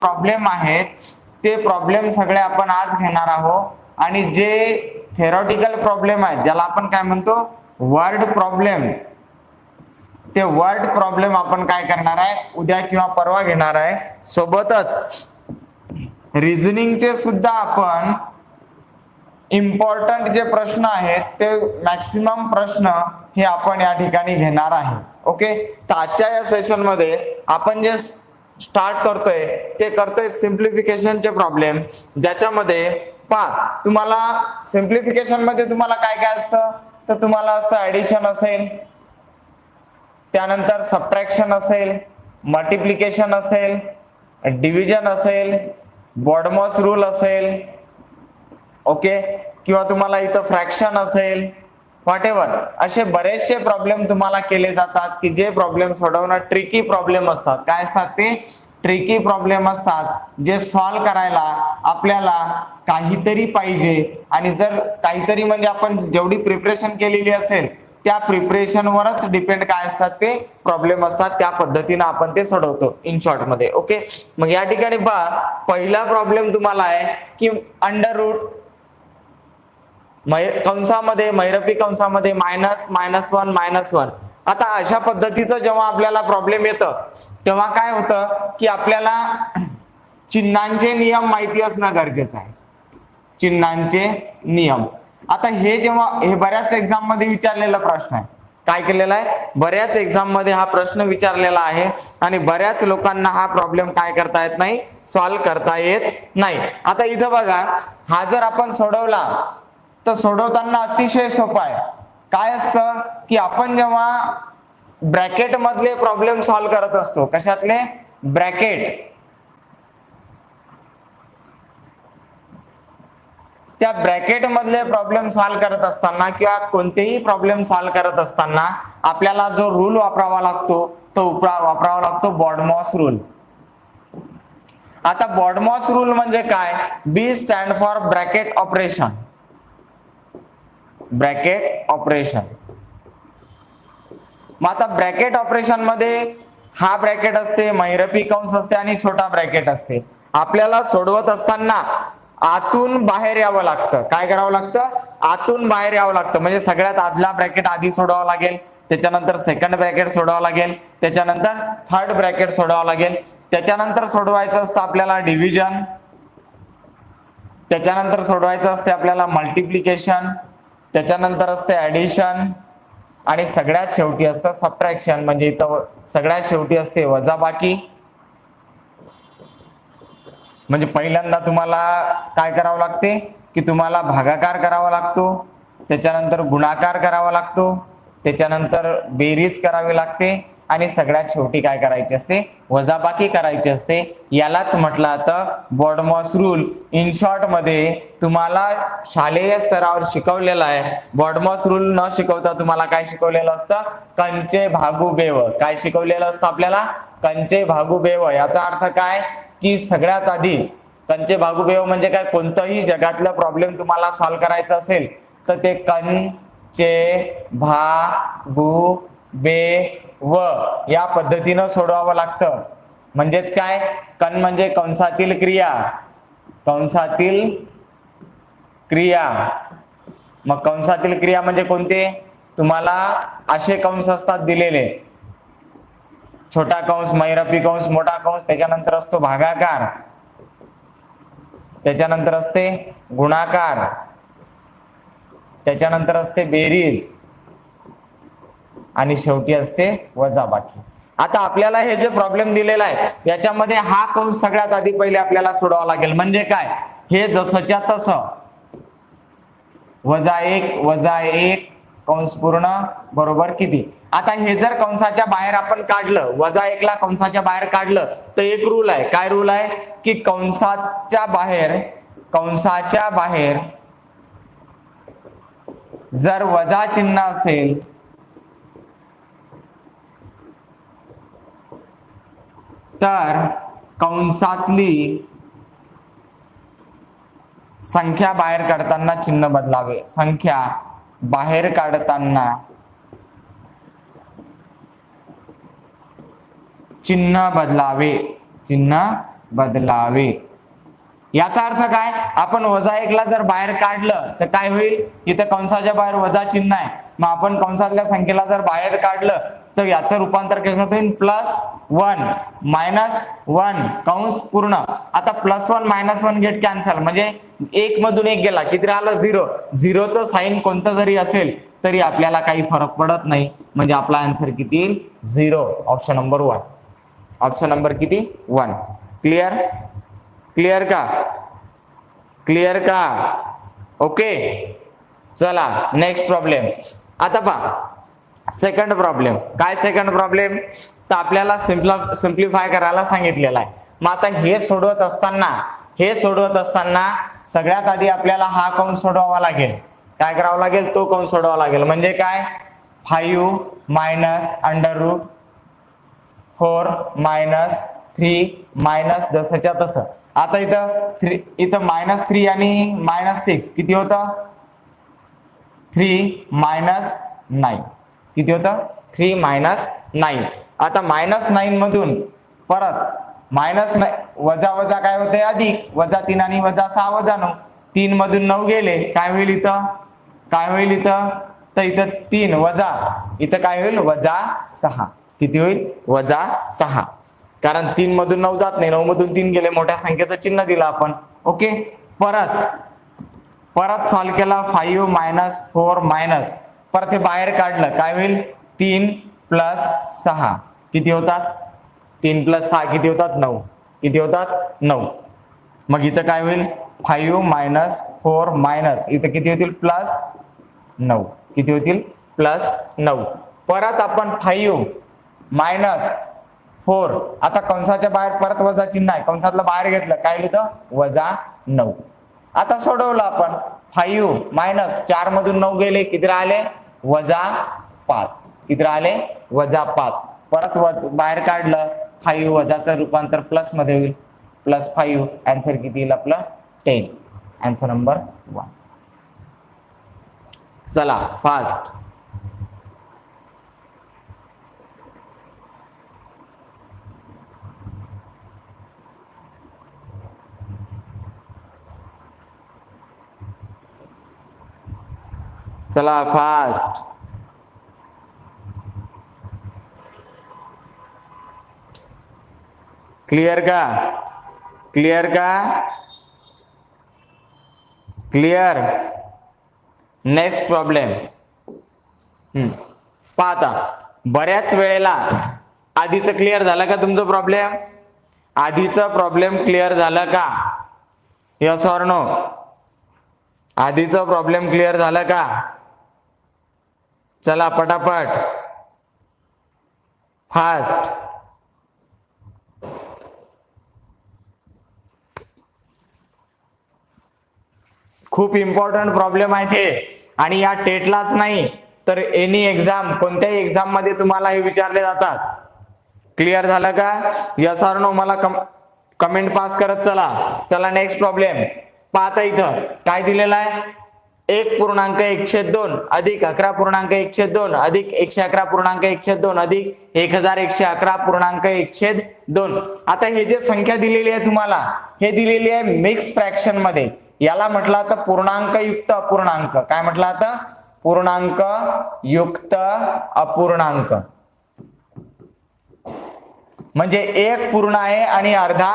Problem आहेत ते problem सगळे आपण आज घेणार आहोत. आणि जे थेरॉटिकल प्रॉब्लेम आहेत ज्याला आपण काय म्हणतो वर्ड प्रॉब्लेम, ते वर्ड प्रॉब्लेम आपण काय करणार आहे उद्या किंवा परवा घेणार आहे. सोबतच रिझनिंगचे सुद्धा आपण इम्पॉर्टंट जे प्रश्न आहेत ते मॅक्सिमम प्रश्न हे आपण या ठिकाणी घेणार आहे. ओके, तर आजच्या या सेशन मध्ये आपण जे स्टार्ट करतोय ते करतोय सिम्प्लिफिकेशनचे प्रॉब्लेम, ज्याच्यामध्ये तुम्हाला सिम्प्लिफिकेशन मध्ये तुम्हाला काय काय असतं तर तुम्हाला असतं ऍडिशन असेल, त्यानंतर सबट्रॅक्शन असेल, मल्टिप्लिकेशन असेल, डिव्हिजन असेल, बॉडमॉस रूल असेल, ओके, किंवा तुम्हाला इथं फ्रॅक्शन असेल, व्हॉटएव्हर असे बरेचसे प्रॉब्लेम तुम्हाला केले जातात की जे प्रॉब्लेम सोडवणं ट्रिकी प्रॉब्लेम असतात. काय असतात ते ट्रिकी प्रॉब्लेम असतात, जे सॉल्व्ह करायला आपल्याला काहीतरी पाहिजे. आणि जर काहीतरी म्हणजे आपण जेवढी प्रिपरेशन केलेली असेल त्या प्रिपरेशन वरच डिपेंड काय असतात ते प्रॉब्लेम असतात. त्या पद्धतीने आपण ते सोडवतो इन शॉर्ट मध्ये. ओके, मग या ठिकाणी पहिला प्रॉब्लेम तुम्हाला आहे की अंडर रूट कंसामध्ये मैरपी कंसामध्ये -(-1) आता अशा पद्धतीचं जेव्हा आपल्याला प्रॉब्लेम येतं तेव्हा काय होतं की आपल्याला चिन्हांचे नियम माहिती असणं गरजेचं आहे. चिन्हांचे नियम, आता हे जेव्हा हे बऱ्याच एक्झाम मध्ये विचारलेला प्रश्न आहे. काय केलेला आहे बऱ्याच एक्झाम मध्ये हा प्रश्न विचारलेला आहे आणि बऱ्याच लोकांना हा प्रॉब्लेम काय करता येत नाही, सॉल्व्ह करता येत नाही. आता इथं बघा, हा जर आपण सोडवला तर सोडवताना अतिशय सोपा आहे. काय असतं की आपण जेव्हा ब्रॅकेट मधले प्रॉब्लेम सॉल्व्ह करत असतो, कशातले ब्रॅकेट, त्या ब्रॅकेट मधले प्रॉब्लेम सॉल्व्ह करत असताना किंवा कोणतेही प्रॉब्लेम सॉल्व्ह करत असताना आपल्याला जो रूल वापरावा लागतो तो वापरावा लागतो बॉडमॉस रूल. आता बॉडमॉस रूल म्हणजे काय, B stand for bracket operation. Bracket operation, मग आता ब्रॅकेट ऑपरेशन मध्ये हा ब्रॅकेट असते, महिरपी कंस असते आणि छोटा ब्रॅकेट असते. आपल्याला सोडवत असताना आतून बाहेर यावं लागतं. काय करावं लागतं, आतून बाहेर यावं लागतं. म्हणजे सगळ्यात आदला ब्रॅकेट आधी सोडवावा लागेल, त्याच्यानंतर सेकंड ब्रॅकेट सोडवावं लागेल, त्याच्यानंतर थर्ड ब्रॅकेट सोडवावं लागेल, त्याच्यानंतर सोडवायचं असतं आपल्याला डिव्हिजन, त्याच्यानंतर सोडवायचं असते आपल्याला मल्टिप्लिकेशन, त्याच्यानंतर असते ऍडिशन आणि सगळ्यात शेवटी असतं सबट्रॅक्शन. म्हणजे इथं सगळ्यात शेवटी असते वजाबाकी. म्हणजे पहिल्यांदा तुम्हाला काय करावं लागते की तुम्हाला भागाकार करावा लागतो, त्याच्यानंतर गुणाकार करावा लागतो, त्याच्यानंतर बेरीज करावी लागते आणि सगळ्यात शेवटी काय करायची असते, वजाबाकी करायची असते. यालाच म्हटलं जातं बॉडमॉस रूल. इन शॉर्ट मध्ये तुम्हाला शालेय स्तरावर शिकवलेला आहे. बॉडमॉस रूल न शिकवता तुम्हाला काय शिकवलेलं असतं, कंचे भागू बेव. काय शिकवलेलं असतं आपल्याला, कंचे भागू बेव. याचा अर्थ काय की सगळ्यात आधी कंचे भागू बेव म्हणजे काय, कोणतंही जगातलं प्रॉब्लेम तुम्हाला सॉल्व्ह करायचं असेल तर ते कंचे भागू बेव या पद्धतीनं सोडवावं लागतं. म्हणजेच काय, कण म्हणजे कंसातील क्रिया, कंसातील क्रिया. मग कंसातील क्रिया म्हणजे कोणते, तुम्हाला असे कंस असतात दिलेले, छोटा कंस, महिरपी कंस, मोठा कंस, त्याच्यानंतर असतो भागाकार, त्याच्यानंतर असते गुणाकार, त्याच्यानंतर असते बेरीज आणि शेवटी असते वजाबाकी. आता आपल्याला हे जे प्रॉब्लेम दिलेला आहे याच्यामध्ये हा कंस सगळ्यात आधी पहिले आपल्याला सोडवावा लागेल. म्हणजे काय, हे जसंच्या तसं -1 कंस पूर्ण बरोबर किती. आता हे जर कंसाच्या बाहेर आपण काढलं, -1 ला कंसाच्या बाहेर काढलं तर एक रूल आहे. काय रूल आहे की कंसाच्या बाहेर जर वजा चिन्ह असेल तर कंसातली संख्या बाहेर काढताना चिन्ह बदलावे. संख्या बाहेर काढताना चिन्ह बदलावे, चिन्ह बदलावे. याचा अर्थ काय, आपण वजा 1 ला जर बाहेर काढलं तर काय होईल, इथं कंसाच्या बाहेर वजा चिन्ह आहे, मग आपण कंसातल्या संख्येला जर बाहेर काढलं तर याचं रूपांतर कशात होईल, +1 -1 कंस पूर्ण. आता +1 -1 गेट कॅन्सल, म्हणजे 1 मधून 1 गेला, किती राहिलं 0. 0चं साईन कोणतं जरी असेल तरी आपल्याला काही फरक पडत नाही, म्हणजे आपला आन्सर किती येईल, 0. Option number 1. ऑप्शन नंबर किती, 1. क्लिअर, क्लिअर का, क्लिअर का, ओके. चला नेक्स्ट प्रॉब्लेम. आता पहा सेकंड प्रॉब्लेम. काय सेकंड प्रॉब्लेम, तर आपल्याला सिम्प्लिफाय करायला सांगितलेला आहे. मग आता हे सोडवत असताना सगळ्यात आधी आपल्याला हा कंस सोडवावा लागेल. काय करावं लागेल, तो कंस सोडवावा लागेल. म्हणजे काय, 5 -√4 -3 जसंच्या तसं. आता इथं -3 आणि -6 किती होतं, 3 -9 किती होतं, 3 -9. आता -9 मधून परत वजा वजा काय होते, अधिक, -3 आणि -6 -9. 3 मधून 9 गेले, काय होईल इथं, तर इथं 3 वजा, इथं काय होईल, -6. किती होईल, -6. कारण 3 मधून 9 जात नाही, 9 मधून 3 गेले, मोठ्या संख्येचं चिन्ह दिलं आपण. ओके. परत सॉल्व्ह केला, 5 -4 परत हे बाहेर काढलं, काय होईल, 3 + 6 किती होतात, 3 + 6 किती होतात, 9. किती होतात, 9. मग इथं काय होईल, 5 -4 इथं किती होतील, +9. किती होतील, +9. परत आपण 5 -4, आता कंसाच्या बाहेर परत वजा चिन्ह आहे, कंसातलं बाहेर घेतलं, काय लिहितं, -9. आता सोडवलं आपण, 5 -4 मधून 9 गेले, किती राहिले, -5. किती राहिले, -5. परत बाहेर काढलं, 5 वजाचं रूपांतर प्लस मध्ये होईल, +5. आन्सर किती येईल आपलं, 10. Answer number 1. चला फास्ट. चला फास्ट. क्लिअर का, क्लिअर का, क्लिअर. Next problem. पाहता बऱ्याच वेळेला आधीचं क्लिअर झालं का तुमचं प्रॉब्लेम, आधीचं प्रॉब्लेम क्लिअर झालं का, यस ऑर नो, आधीचं प्रॉब्लेम क्लिअर झालं का. चला पटापट फास्ट. खूप इम्पॉर्टंट प्रॉब्लेम आहे ते, आणि या टेटलाच नाही तर एनी एक्झाम, कोणत्याही एक्झाम मध्ये तुम्हाला हे विचारले जातात. क्लिअर झालं का, यस ऑर नो, मला कमेंट पास करत चला. चला नेक्स्ट प्रॉब्लेम. पाहता इथं काय दिलेलं आहे, 1.1/2 अधिक 11.1/2 अधिक 111.1/2 अधिक 1111.1/2. आता हे जे संख्या दिलेली आहे तुम्हाला, हे दिलेली आहे मिक्स फ्रॅक्शन मध्ये. याला म्हटलं आता पूर्णांक युक्त अपूर्णांक. काय म्हटलं आता, पूर्णांक युक्त अपूर्णांक. म्हणजे 1 पूर्ण आहे आणि अर्धा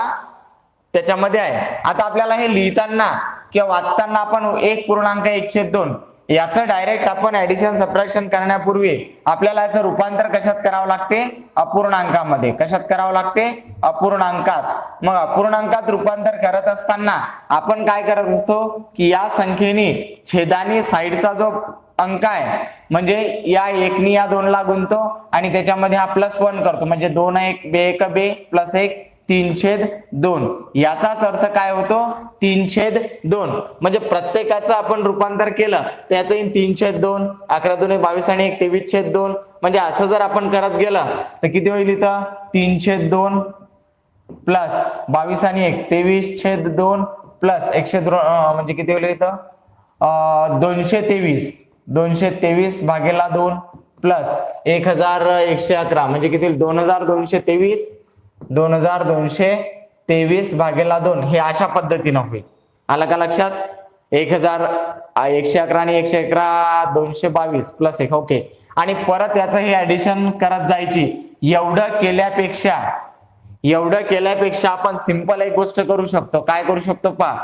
त्याच्यामध्ये आहे. आता आपल्याला हे लिहिताना किंवा वाचताना आपण 1.1/2 याचं डायरेक्ट आपण ऍडिशन सबट्रॅक्शन करण्यापूर्वी आपल्याला याचं रूपांतर कशात करावं लागते, अपूर्णांकामध्ये. कशात करावं लागते, अपूर्णांकात. मग अपूर्णांकात रूपांतर करत असताना आपण काय करत असतो की या संख्येने छेदानी साईडचा जो अंक आहे, म्हणजे या 1 नी या 2 ला गुणतो आणि त्याच्यामध्ये हा +1 करतो, म्हणजे 2 1 2 1 2 +1 3/2. याचाच अर्थ काय होतो, 3/2. म्हणजे प्रत्येकाचं आपण रूपांतर केलं त्याचं येईल 3/2. 11 2 22 आणि 1 23/2. म्हणजे असं जर आपण करत गेलं तर किती होईल इथं, 3/2 प्लस 22 आणि 1 23/2 प्लस 102, म्हणजे किती होईल इथं 223. 223/2 प्लस 1111 म्हणजे किती, 2223. 2223 23/2 हे अशा पद्धतीनं होईल. आलं का लक्षात? 1000 111 आणि 111 222 प्लस 1. ओके. आणि परत याचं हे ऍडिशन करत जायची. एवढं केल्यापेक्षा आपण सिंपल एक गोष्ट करू शकतो. काय करू शकतो पहा,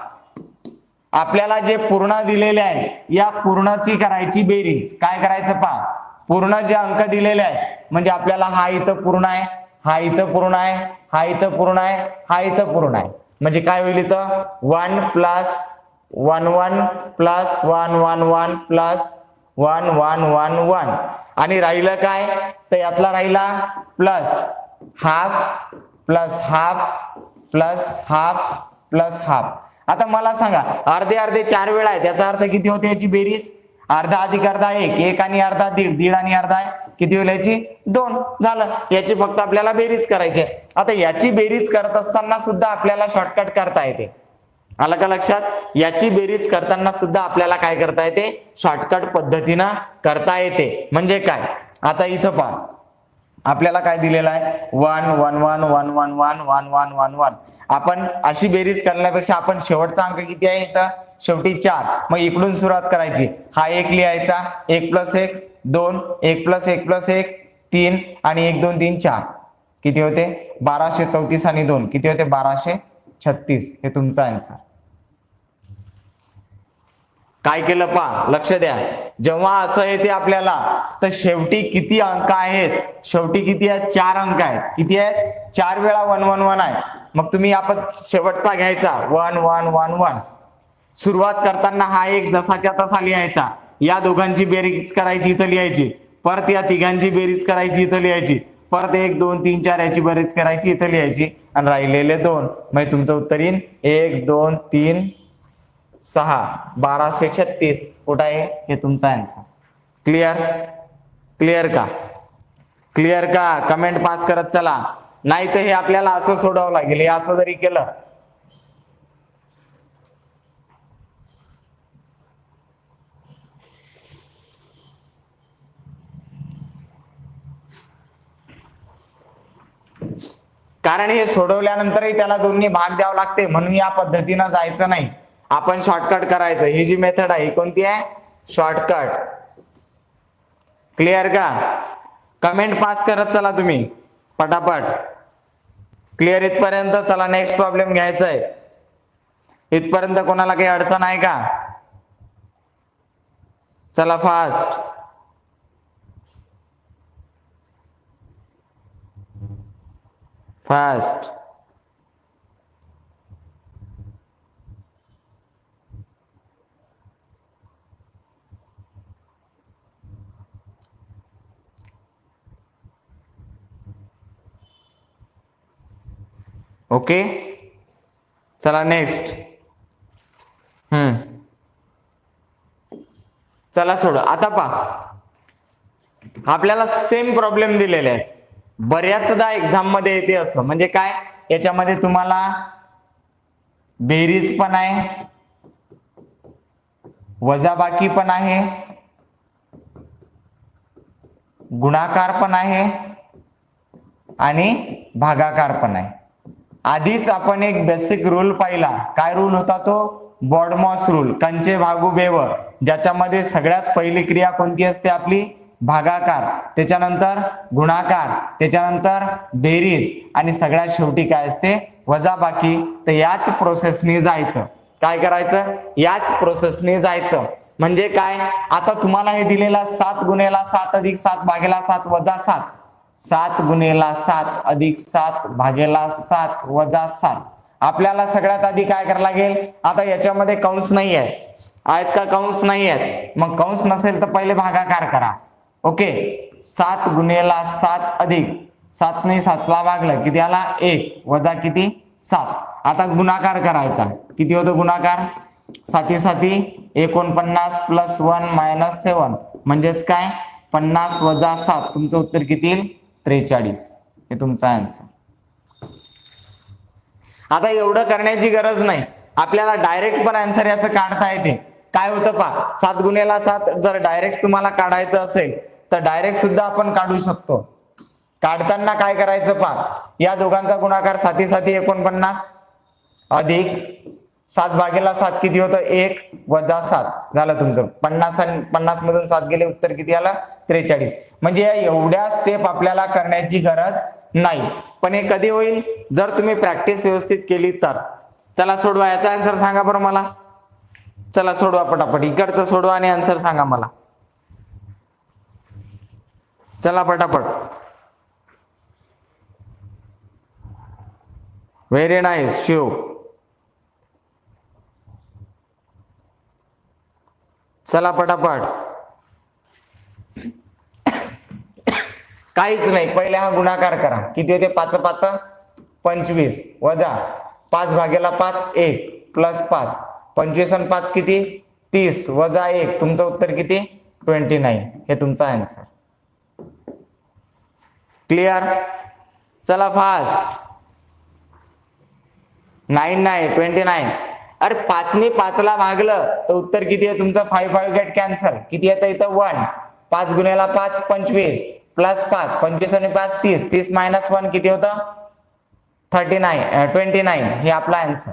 आपल्याला जे पूर्ण दिलेले आहे या पूर्णची करायची बेरीज. काय करायचं पहा, पूर्ण जे अंक दिलेले आहेत म्हणजे आपल्याला हा इथं पूर्ण आहे, हा इथं पूर्ण आहे, हा इथं पूर्ण आहे, हा इथं पूर्ण आहे. म्हणजे काय होईल इथं 1 प्लस 1 1 प्लस 1 1 1 प्लस 1 1 1 1. आणि राहिलं काय, तर यातला राहिला plus half plus half plus half plus half. आता मला सांगा, अर्धे अर्धे 4 वेळा आहे, त्याचा अर्थ किती होते याची बेरीज? अर्धा अधिक अर्धा 1, 1 आणि अर्धा 1.5, 1.5 आणि अर्धा किती होईल याची 2. झालं. याची फक्त आपल्याला बेरीज करायची आहे. आता याची बेरीज करत असताना सुद्धा आपल्याला शॉर्टकट करता येते. आलं का लक्षात? याची बेरीज करताना सुद्धा आपल्याला काय करता येते, शॉर्टकट पद्धतीनं करता येते. म्हणजे काय, आता इथं पहा आपल्याला काय दिलेलं आहे 1 1 1 1 1 1 1 1 1 1. आपण अशी बेरीज करण्यापेक्षा आपण शेवटचा अंक किती आहे इथं, शेवटी 4. मग इकडून सुरुवात करायची. हा 1 लिहायचा, 1 प्लस 1 2, 1 प्लस 1 प्लस 1 3 आणि 1 2 3 4 किती होते 1234 आणि 2 किती होते 1236. हे तुमचा आन्सर. काय केलं पहा, लक्ष द्या. जेव्हा असं येते आपल्याला तर शेवटी किती अंक आहेत, शेवटी किती आहेत 4 अंक आहेत. किती आहेत 4 वेळा 1 1 1 आहे. मग तुम्ही आपण शेवटचा घ्यायचा 1 1 1 1. सुरुवात करताना हा 1 जसाच्या तसा लिहायचा, या दोघांची बेरीज करायची इथं लिहायची, परत या तिघांची बेरीज करायची इथं लिहायची, परत 1 2 3 4 याची बेरीज करायची इथं लिहायची आणि राहिलेले 2. म्हणजे तुमचं उत्तर येईल 1 2 3 6 1236. कुठं आहे हे तुमचा आन्सर. क्लिअर? क्लिअर का? क्लिअर का? कमेंट पास करत चला. नाही तर हे आपल्याला असं सोडावं लागेल. हे असं जरी केलं कारण हे सोडवल्यानंतरही त्याला दोन्ही भाग द्यावं लागते, म्हणून या पद्धतीनं जायचं नाही. आपण शॉर्टकट करायचं. ही जी मेथड आहे ही कोणती आहे, शॉर्टकट. क्लिअर का? कमेंट पास करत चला तुम्ही पटापट. क्लिअर इथपर्यंत? चला नेक्स्ट प्रॉब्लेम घ्यायचा आहे. इथपर्यंत कोणाला काही अडचण आहे का? चला फास्ट. फास्ट. ओके. चला नेक्स्ट. चला सोड. आता पहा आपल्याला सेम प्रॉब्लेम दिलेले आहे. बऱ्याचदा एक्झाम मध्ये येते असं. म्हणजे काय, याच्यामध्ये तुम्हाला बेरीज पण आहे, वजाबाकी पण आहे, गुणाकार पण आहे आणि भागाकार पण आहे. आधीच आपण एक बेसिक रूल पाहिला. काय रूल होता तो, बॉडमॉस रूल, कंचे भागू बेव, ज्याच्यामध्ये सगळ्यात पहिली क्रिया कोणती असते आपली, भागाकार, त्याच्यानंतर गुणाकार, त्याच्यानंतर बेरीज आणि सगळ्यात शेवटी काय असते, वजाबाकी. तर याच प्रोसेसने जायचं. काय करायचं, याच प्रोसेसने जायचं. म्हणजे काय, आता तुम्हाला हे दिलेला 7 गुणेला 7 अधिक 7 भागेला 7 वजा 7, 7 गुणेला 7 अधिक 7 भागेला 7 वजा 7. आपल्याला सगळ्यात आधी काय करायला लागेल, आता याच्यामध्ये कंस नाही आहे, आहेत का कंस नाही आहेत, मग कंस नसेल तर पहिले भागाकार करा. ओके. 7 गुणेला 7 अधिक 7 ने 7 ला भागलं किती आला 1 वजा किती 7. आता गुणाकार करायचा. किती होतो गुणाकार, 7 7 49 प्लस 1 मायनस 7 म्हणजेच काय 50 वजा 7. तुमचं उत्तर किती येईल 43. हे तुमचा आन्सर. आता एवढं करण्याची गरज नाही, आपल्याला डायरेक्ट पण आन्सर याचं काढता येते. काय होतं पहा, 7 गुणेला 7 जर डायरेक्ट तुम्हाला काढायचं असेल तर डायरेक्ट सुद्धा आपण काढू शकतो. काढताना काय करायचं पहा, या दोघांचा गुणाकार 7 7 49 अधिक 7 भागेला 7 किती होतं 1 वजा 7 झालं तुमचं 50 आणि 50 मधून 7 गेले उत्तर किती आलं 43. म्हणजे या एवढ्या स्टेप आपल्याला करण्याची गरज नाही, पण हे कधी होईल जर तुम्ही प्रॅक्टिस व्यवस्थित केली तर. चला सोडवा, याचा आन्सर सांगा बरं मला. चला सोडवा पटापट, इकडचं सोडवा आणि आन्सर सांगा मला. चला पटापट. Very nice Shiv. चला पटापट. काहीच नाही, पहिले हा गुणाकार करा. किती होते 5 5 25 वजा 5 भागेला 5 1 प्लस 5 25 आणि 5 किती 30 वजा 1 तुमचं उत्तर किती 29. हे तुमचा आन्सर. क्लिअर. चला फास्ट. 9 नाही 29. अरे 5 ने 5 ला भागलं तर उत्तर किती आहे तुमचं 5 5 गेट कॅन्सल. किती येतं इथं 1. 5 गुणिला 5 25 प्लस 5 25 आणि 5 30 30 मायनस 1 किती होतं 29. हे आपला आन्सर.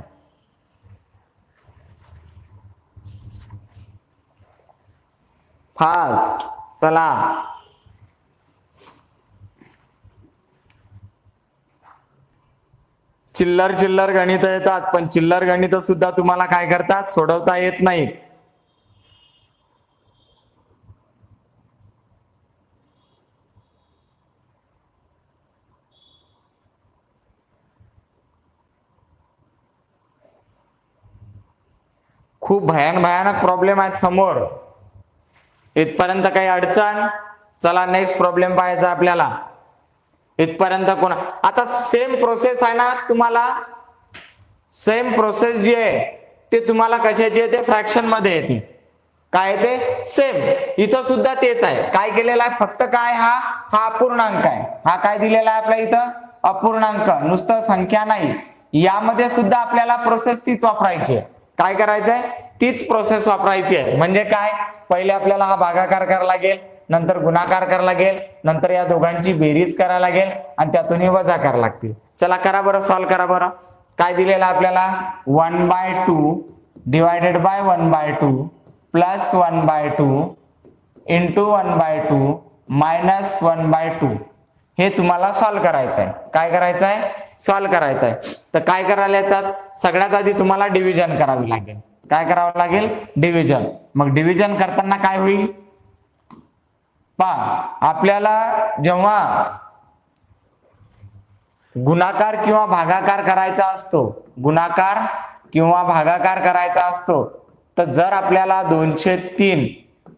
फास्ट. चला चिल्लर चिल्लर गणित येतात, पण चिल्लर गणित सुद्धा तुम्हाला काय करतात सोडवता येत नाहीत. खूप भयानक प्रॉब्लेम आहेत समोर. इथपर्यंत काही अडचण. चला नेक्स्ट प्रॉब्लेम पाहायचा आपल्याला. इथपर्यंत कोणा आता सेम प्रोसेस आहे ना तुम्हाला. सेम प्रोसेस जी आहे ते तुम्हाला कशाची येते फ्रॅक्शन मध्ये येते. काय येते सेम. इथं सुद्धा तेच आहे. काय केलेलं आहे फक्त काय हा अपूर्णांक आहे. हा काय दिलेला आहे आपल्या इथं अपूर्णांक, नुसतं संख्या नाही. यामध्ये सुद्धा आपल्याला प्रोसेस तीच वापरायची आहे. काय करायचंय तीच प्रोसेस वापरायची आहे. म्हणजे काय पहिले आपल्याला हा भागाकार करावा लागेल, नंतर गुणाकार करावा लागेल, नंतर या दोघांची बेरीज करायला लागेल आणि त्यातून वजा करावं लागतील. चला करा बरं, सॉल्व्ह करा बरं. काय दिलेलं आपल्याला 1/2 divided by 1/2 plus 1/2 into 1/2 minus 1/2. हे तुम्हाला सॉल्व्ह करायचं आहे. काय करायचं आहे सॉल्व्ह करायचं आहे. तर काय करायला याच्यात सगळ्यात आधी तुम्हाला डिव्हिजन करावी लागेल. काय करावं लागेल डिव्हिजन. मग डिव्हिजन करताना काय होईल पहा, आपल्याला जेव्हा गुणाकार किंवा भागाकार करायचा असतो, गुणाकार किंवा भागाकार करायचा असतो, तर जर आपल्याला 203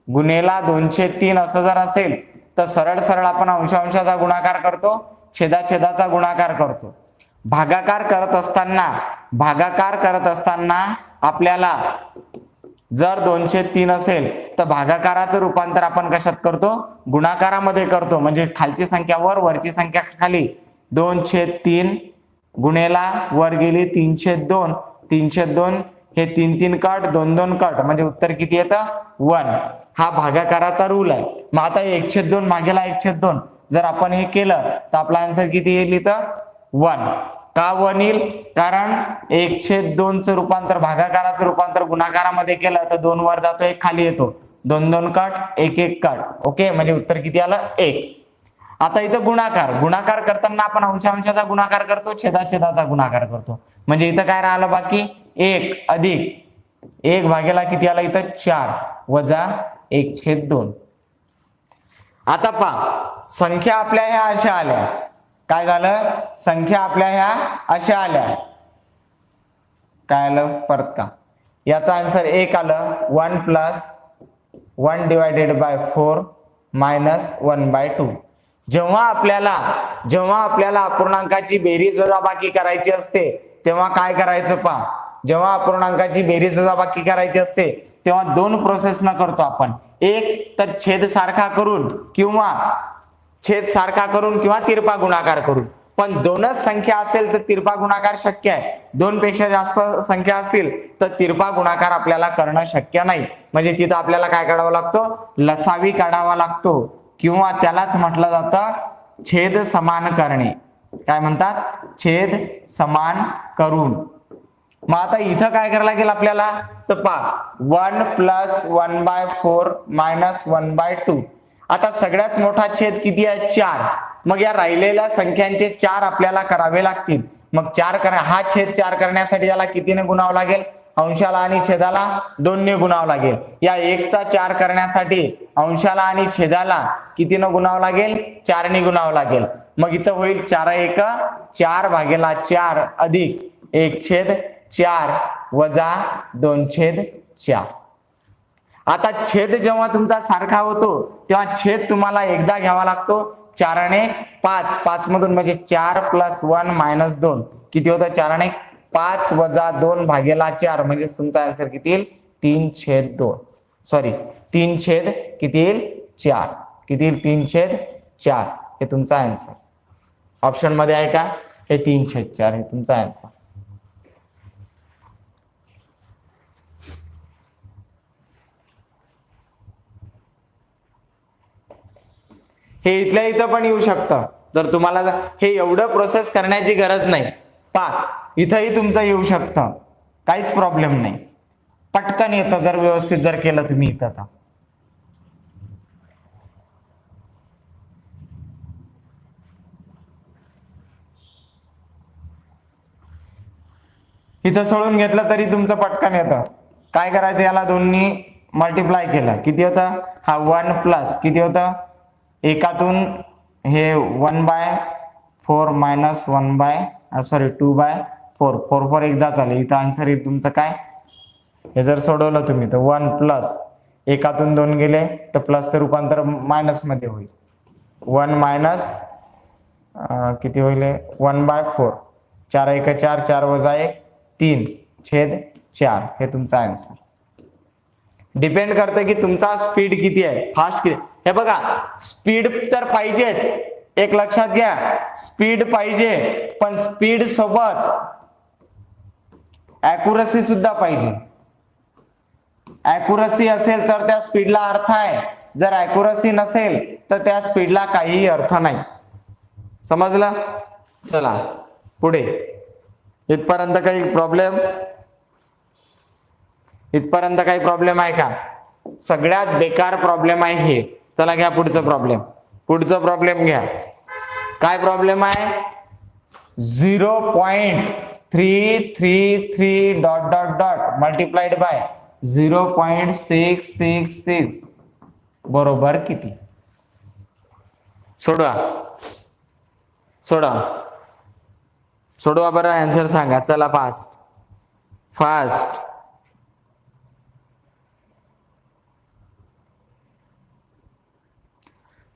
गुणेला 203 असं जर असेल तर सरळ सरळ आपण अंशांशाचा गुणाकार करतो, छेदाछेदाचा गुणाकार करतो. भागाकार करत असताना आपल्याला जर 203 असेल तर भागाकाराचं रूपांतर आपण कशात करतो गुणाकारामध्ये करतो. म्हणजे खालची संख्या वर, वरची संख्या खाली. 2/3 गुणेला वर गेली 3/2, 3/2 हे 3 3 कट 2 2 कट म्हणजे उत्तर किती येतं 1. हा भागाकाराचा रूल आहे. मग आता 1/2 भागेला 1/2 जर आपण हे केलं तर आपला आन्सर किती येईल इथं 1. का 1 येईल कारण 1/2 चं रूपांतर भागाकाराचं रूपांतर गुणाकारामध्ये केलं तर 2 वर जातो 1 खाली येतो. 2 2 कट 1 1 कट. ओके म्हणजे उत्तर किती आलं 1. आता इथं गुणाकार करताना आपण अंशांशाचा गुणाकार करतो, छेदाछेदाचा गुणाकार करतो. म्हणजे इथं काय राहिलं बाकी 1 अधिक 1 भागेला किती आला इथं 4 वजा 1/2. आता पहा संख्या आपल्या ह्या अशा आल्या. काय झालं संख्या आपल्या ह्या अशा आल्या. काय आलं परत का याचा आन्सर 1 आलं. 1 प्लस 1 डिवायडेड बाय 4 मायनस 1/2. जेव्हा आपल्याला अपूर्णांकाची बेरीज वजाबाकी करायची असते तेव्हा काय करायचं पहा. जेव्हा अपूर्णांकाची बेरीज वजाबाकी करायची असते तेव्हा 2 प्रोसेस न करतो आपण. एक तर छेद सारखा करून किंवा तिरपा गुणाकार करून. पण 2च संख्या असेल तर तिरपा गुणाकार शक्य आहे. 2 पेक्षा जास्त संख्या असतील तर तिरपा गुणाकार आपल्याला करणं शक्य नाही. म्हणजे तिथं आपल्याला काय काढावं लागतो लसावी काढावा लागतो किंवा त्यालाच म्हटलं जातं छेद समान करणे. काय म्हणतात? छेद समान करून. मग आता इथं काय करायला लागेल आपल्याला? तर पहा 1 + 1/4 - 1/2. आता सगळ्यात मोठा छेद किती आहे? 4. मग या राहिलेल्या संख्यांचे 4 आपल्याला करावे लागतील. मग हा छेद 4 करण्यासाठी याला कितीने गुणावं लागेल? अंशाला आणि छेदाला 2 ने गुणावं लागेल. या 1 चा 4 करण्यासाठी अंशाला आणि छेदाला कितीनं गुणावं लागेल? 4 ने गुणावं लागेल. मग इथं होईल 4 1 4/4 अधिक 1/4 वजा 2/4. आता छेद जेव्हा तुमचा सारखा होतो तेव्हा छेद तुम्हाला एकदा घ्यावा लागतो. 4 ने 5, 5 मधून म्हणजे 4 + 1 - 2 किती होतं? 4 ने 5 वजा 2/4 म्हणजे तुमचा आन्सर किती येईल? 3/2. सॉरी 3 किती येईल? 4. किती येईल? 3/4 हे तुमचा आन्सर. ऑप्शन मध्ये आहे का? हे 3/4 हे तुमचा आन्सर. हे इथल्या इथं पण येऊ शकतं. जर तुम्हाला हे एवढं प्रोसेस करण्याची गरज नाही. पहा इथंही तुमचं येऊ शकतं, काहीच प्रॉब्लेम नाही. पटकन येतं जर व्यवस्थित जर केलं तुम्ही इथं. तर इथं सोडून घेतलं तरी तुमचं पटकन येतं. काय करायचं? याला 2 ने मल्टिप्लाय केलं किती होतं? हा 1 प्लस किती होतं? एकातून हे 1/4 - 2/4 4 एकदाच आले. इथं आन्सर येईल तुमचं काय? हे जर सोडवलं तुम्ही तर 1 प्लस एकातून 2 गेले तर प्लसचं रूपांतर मायनस मध्ये होईल. 1 मायनस किती होईल? 1/4 4 1 4 4 वजा 1 3/4 हे तुमचा आन्सर. डिपेंड करतं की तुमचा स्पीड किती आहे, फास्ट किती. हे बघा स्पीड तर पाहिजेच, एक लक्षात घ्या, स्पीड पाहिजे, पण स्पीड सोबत ॲक्युरसी सुद्धा पाहिजे. ॲक्युरसी असेल तर त्या स्पीडला अर्थ आहे, जर ॲक्युरसी नसेल तर त्या स्पीडला काहीही अर्थ नाही. समजलं? चला पुढे. इथपर्यंत काही प्रॉब्लेम? इथपर्यंत काही प्रॉब्लेम आहे का? सगळ्यात बेकार प्रॉब्लेम आहे हे. चला घ्या पुढचं प्रॉब्लेम. पुढचं प्रॉब्लेम घ्या. काय प्रॉब्लेम आहे? 0.333 मल्टिप्लाइड बाय 0.666 बरोबर किती? सोडवा सोडवा सोडवा बरं, आन्सर सांगा. चला फास्ट फास्ट.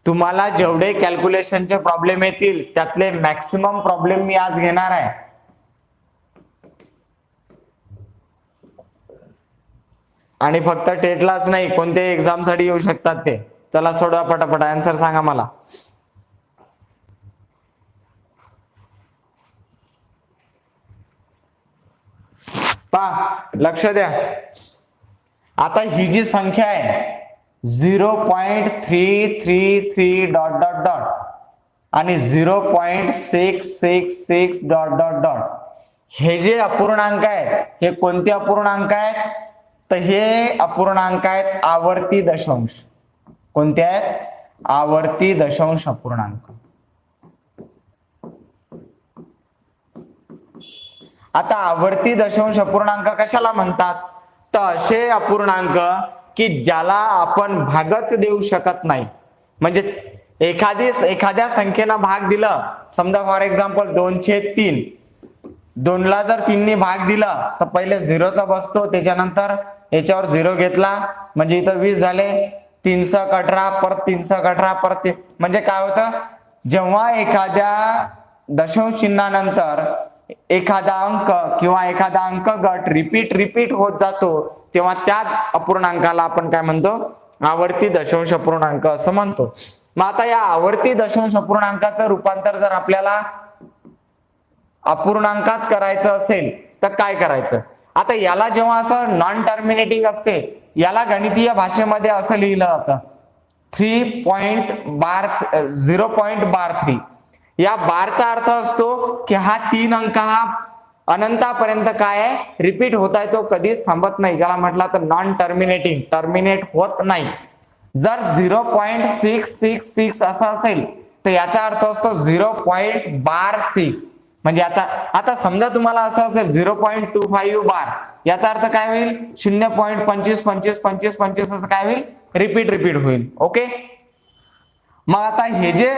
तुम्हाला जेवढे कॅल्क्युलेशनचे प्रॉब्लेम येतील त्यातले मॅक्सिमम प्रॉब्लेम मी आज घेणार आहे. आणि फक्त टेटलाच नाही, कोणत्याही एक्झाम साठी येऊ शकतात ते. चला सोडवा पटापट, आन्सर सांगा मला. पहा लक्ष द्या. आता ही जी संख्या आहे 0.333 आणि 0.666 हे जे अपूर्णांक आहेत हे कोणते अपूर्णांक आहेत? तर हे अपूर्णांक आहेत आवर्ती दशांश. कोणते आहेत? आवर्ती दशांश अपूर्णांक. आता आवर्ती दशांश अपूर्णांक कशाला म्हणतात? तर असे अपूर्णांक की ज्याला आपण भागच देऊ शकत नाही. म्हणजे एखाद्या संख्येनं भाग दिलं, समजा फॉर एक्झाम्पल 2/3, 2 ला जर 3 ने भाग दिला तर पहिले 0चा बसतो, त्याच्यानंतर याच्यावर 0 घेतला म्हणजे इथं 20 झाले. 3 × 18 परत 3 × 18 परत. म्हणजे काय होतं? जेव्हा एखाद्या दशांश चिन्हानंतर एखादा अंक किंवा एखादा अंक गट रिपीट होत जातो तेव्हा त्या अपूर्णांकाला आपण काय म्हणतो? आवर्ती दशांश अपूर्णांक असं म्हणतो. मग आता या आवर्ती दशांश अपूर्णांकाचं रूपांतर जर आपल्याला अपूर्णांकात करायचं असेल तर काय करायचं? आता याला जेव्हा असं नॉन टर्मिनेटिंग असते याला गणितीय भाषेमध्ये असं लिहिलं जातं 0.3 या बारचा अर्थ असतो की हा 3 अंक हा अनंतापर्यंत काय आहे, रिपीट होत आहे, तो कधीच थांबत नाही, ज्याला म्हटलं तर नॉन टर्मिनेटिंग, टर्मिनेट होत नाही. जर 0.666 असं असेल तर याचा अर्थ असतो 0.6 म्हणजे याचा, आता समजा तुम्हाला असं असेल 0.25 बार, याचा अर्थ काय होईल 0.25 असं काय होईल, रिपीट होईल. ओके, मग आता हे जे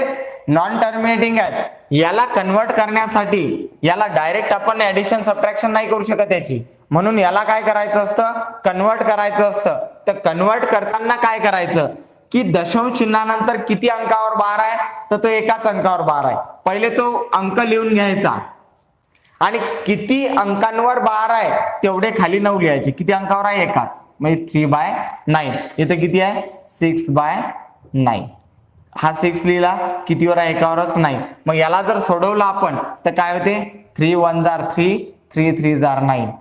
नॉन टर्मिनेटिंग आहेत याला कन्वर्ट करण्यासाठी याला डायरेक्ट आपण ऍडिशन सबट्रॅक्शन नाही करू शकत याची, म्हणून याला काय करायचं असतं, कन्वर्ट करायचं असतं. तर कन्वर्ट करताना काय करायचं की दशांश चिन्हानंतर किती अंकावर बार आहे, तर तो एकाच अंकावर बार आहे. पहिले तो अंक लिहून घ्यायचा आणि किती अंकांवर बार आहे तेवढे खाली 9 लिहायचे. किती अंकावर आहे, एकाच, म्हणजे 3/9. इथे किती आहे, 6/9. हा 6 लिहिला, कितीवर आहे, एकावरच नाही. मग याला जर सोडवलं आपण तर काय होते, 3 1 जार 3, 3 3 जार 9,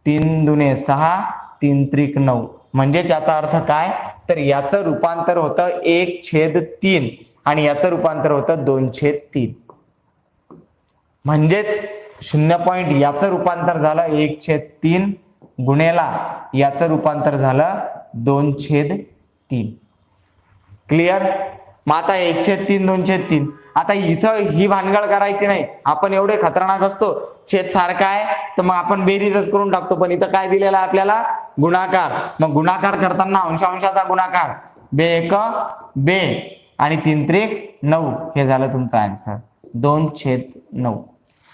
3 दुने 6, 3 त्रिक 9. म्हणजे याचा अर्थ काय, तर याचं रूपांतर होतं 1/3 आणि याचं रूपांतर होतं 2/3. म्हणजेच 0 पॉइंट याचं रूपांतर झालं 1/3 गुणेला याचं रूपांतर झालं 2/3. क्लिअर. मग आता 1/3 2/3. आता इथं ही भानगड करायची नाही, आपण एवढे खतरनाक असतो, छेद सारखा आहे तर मग आपण बेरीजच करून टाकतो. पण इथं काय दिलेलं आहे आपल्याला, गुणाकार. मग गुणाकार करताना अंशांशाचा गुणाकार, 2 2 आणि 3 त्रिक 9, हे झालं तुमचं आन्सर 2/9.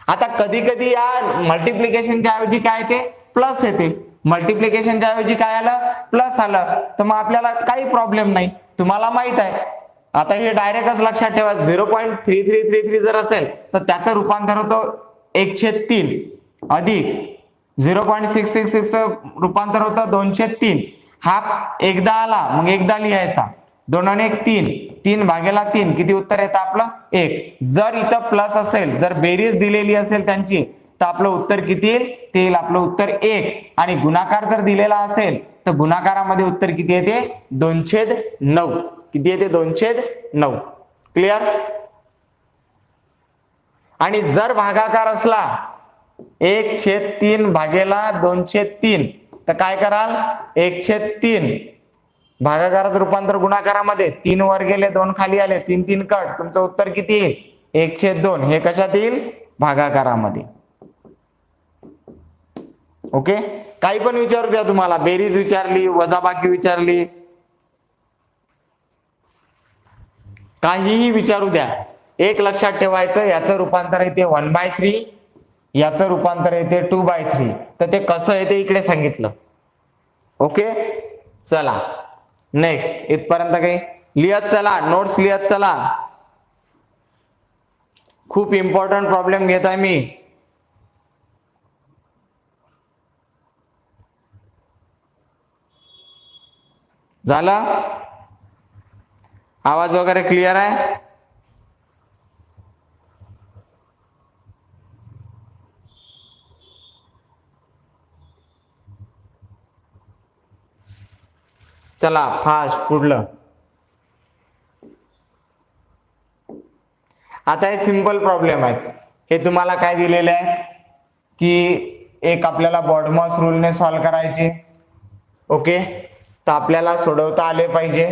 आता कधी कधी या मल्टिप्लिकेशनच्या ऐवजी काय येते, प्लस येते. मल्टिप्लिकेशनच्या ऐवजी काय आलं, प्लस आलं, तर मग आपल्याला काही प्रॉब्लेम नाही, तुम्हाला माहित आहे. आता हे डायरेक्टच लक्षात ठेवा, 0.3333 जर असेल तर त्याचं रूपांतर होतं 1/3 अधिक 0.666 रूपांतर होतं 2/3. हा एकदा आला मग एकदा लिहायचा, 2 आणि 1 3, 3/3 किती उत्तर येतं आपलं 1. जर इथं प्लस असेल, जर बेरीज दिलेली असेल त्यांची, तर आपलं उत्तर किती येईल, ते येईल आपलं उत्तर 1. आणि गुणाकार जर दिलेला असेल तर गुणाकारामध्ये उत्तर किती येते, 2/9. किती येते, 2/9. क्लिअर. आणि जर भागाकार असला 1/3 भागेला 2/3, तर काय कराल, 1/3 भागाकाराचं रूपांतर गुणाकारामध्ये, 3 वर गेले 2 खाली आले, 3 3 कट, तुमचं उत्तर किती येईल, 1/2. हे कशात येईल, भागाकारामध्ये. ओके, काही पण विचारू द्या तुम्हाला, बेरीज विचारली, वजाबाकी विचारली, काहीही विचारू द्या. एक लक्षात ठेवायचं, याचं रूपांतर येते 1/3, याचं रूपांतर येते 2/3. तर ते कसं येते इकडे सांगितलं. ओके, चला नेक्स्ट. इथपर्यंत काही लिहत चला, नोट्स लिहत चला. खूप इम्पॉर्टंट प्रॉब्लेम घेत आहे मी. झालं, आवाज वगैरे क्लिअर आहे. चला फास्ट पुढलं. आता हे सिंपल प्रॉब्लेम आहेत. हे तुम्हाला काय दिलेलं आहे की एक आपल्याला बॉडमॉस रूलने सॉल्व्ह करायचे. ओके, तर आपल्याला सोडवता आले पाहिजे.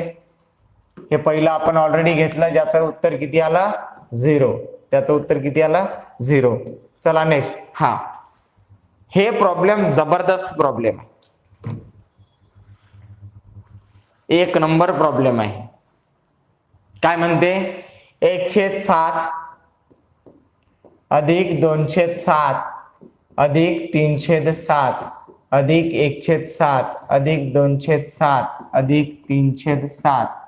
हे पहिलं आपण ऑलरेडी घेतलं, ज्याचं उत्तर किती आलं, 0. त्याचं उत्तर किती आलं, 0. चला नेक्स्ट. हा, हे प्रॉब्लेम जबरदस्त प्रॉब्लेम आहे, एक नंबर प्रॉब्लेम आहे. काय म्हणते, 1/7 अधिक 2/7 अधिक 3/7 अधिक 1/7 अधिक 2/7 अधिक 3/7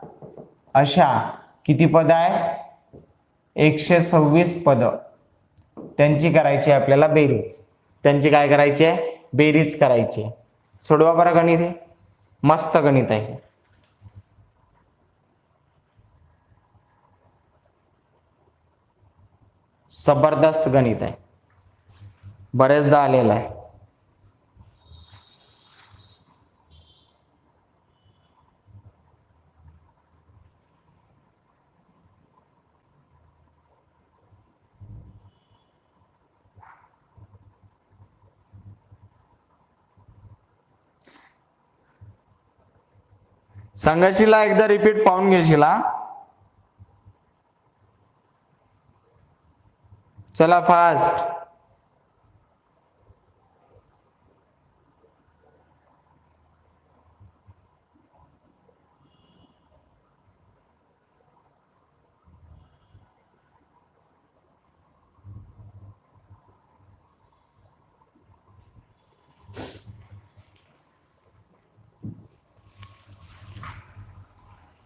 अशा किती पद आहे, 126 पद. त्यांची करायची आपल्याला बेरीज. त्यांची काय करायची आहे, बेरीज करायची. सोडवा बरं गणित, हे मस्त गणित आहे. जबरदस्त गणित आहे, बरेचदा आलेला आहे. सांगाशीला एकदा रिपीट पाहून घेशीला. चला फास्ट.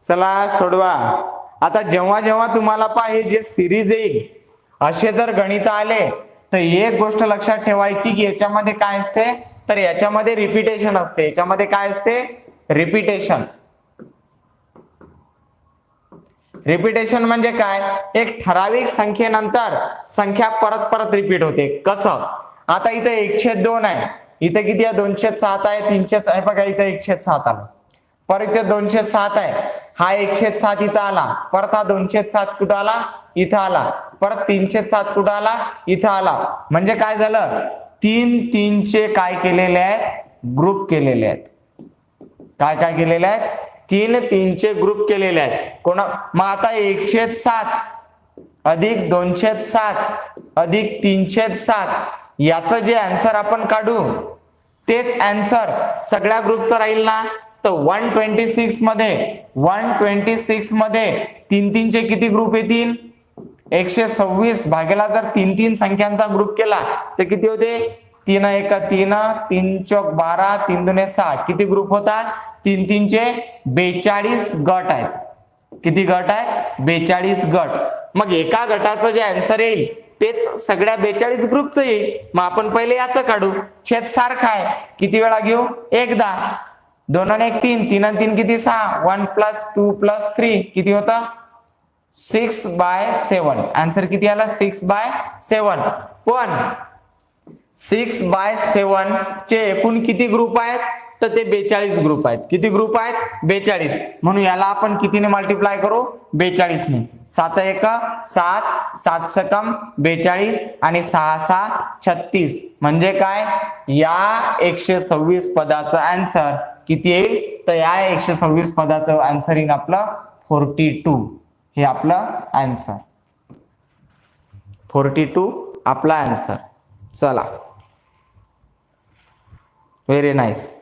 चला सोडवा. आता जेव्हा जेव्हा तुम्हाला पाहे जे सिरीज येईल असे जर गणित आले तर एक गोष्ट लक्षात ठेवायची की याच्यामध्ये काय असते, तर याच्यामध्ये रिपीटेशन असते. याच्यामध्ये काय असते, रिपीटेशन. रिपीटेशन म्हणजे काय, एक ठराविक संख्येनंतर संख्या परत परत रिपीट होते. कसं, आता इथे 1/2 आहे, इथे किती आहे 2/7 आहे, 3/7 आहे बघा, इथे 1/7 आला. परत इथे 2/7 आहे, हा 1/7 इथं आला. परत हा 2/7 कुठं आला, इथं आला. परत 3/7 कुठं आला, इथं आला. म्हणजे काय झालं, 3 काय केलेले आहेत, ग्रुप केलेले आहेत. काय काय केलेले आहेत, 3 ग्रुप केलेले आहेत. मग आता 1/7 अधिक 2/7 अधिक 3/7 याचं जे आन्सर आपण काढू तेच आन्सर सगळ्या ग्रुपचं राहील ना. तर 126 मध्ये 3 चे किती ग्रुप येतील, 126 भागेला जर 3 संख्यांचा ग्रुप केला तर किती होते, 3 1 3, 3 चौक 12, 3 2 6. किती ग्रुप होतात, 3 चे 42 गट आहेत. किती गट आहेत, 42 गट. मग एका गटाचं जे आन्सर येईल तेच सगळ्या 42 ग्रुपचं येईल. मग आपण पहिले याचं काढू. छेद सारखा आहे, किती वेळा घेऊ, एकदा. 2 आणि 1 3, 3 आणि 3 किती 6, 1 + 2 + 3 किती होतं, 6/7. आन्सर किती आला, 6/7. पण 6/7 चे एकूण किती ग्रुप आहेत, तर ते 42 ग्रुप आहेत. किती ग्रुप आहेत, 42. म्हणून याला आपण कितीने मल्टिप्लाय करू, 42 ने. 7 1 7, 7 सकम 42 आणि 6 6 36. म्हणजे काय, या 126 पदाचं आन्सर किती येईल, तर या 126 पदाचं आन्सर येईल आपलं 42. हे आपलं आन्सर 42 आपला आन्सर. चला, व्हेरी नाईस.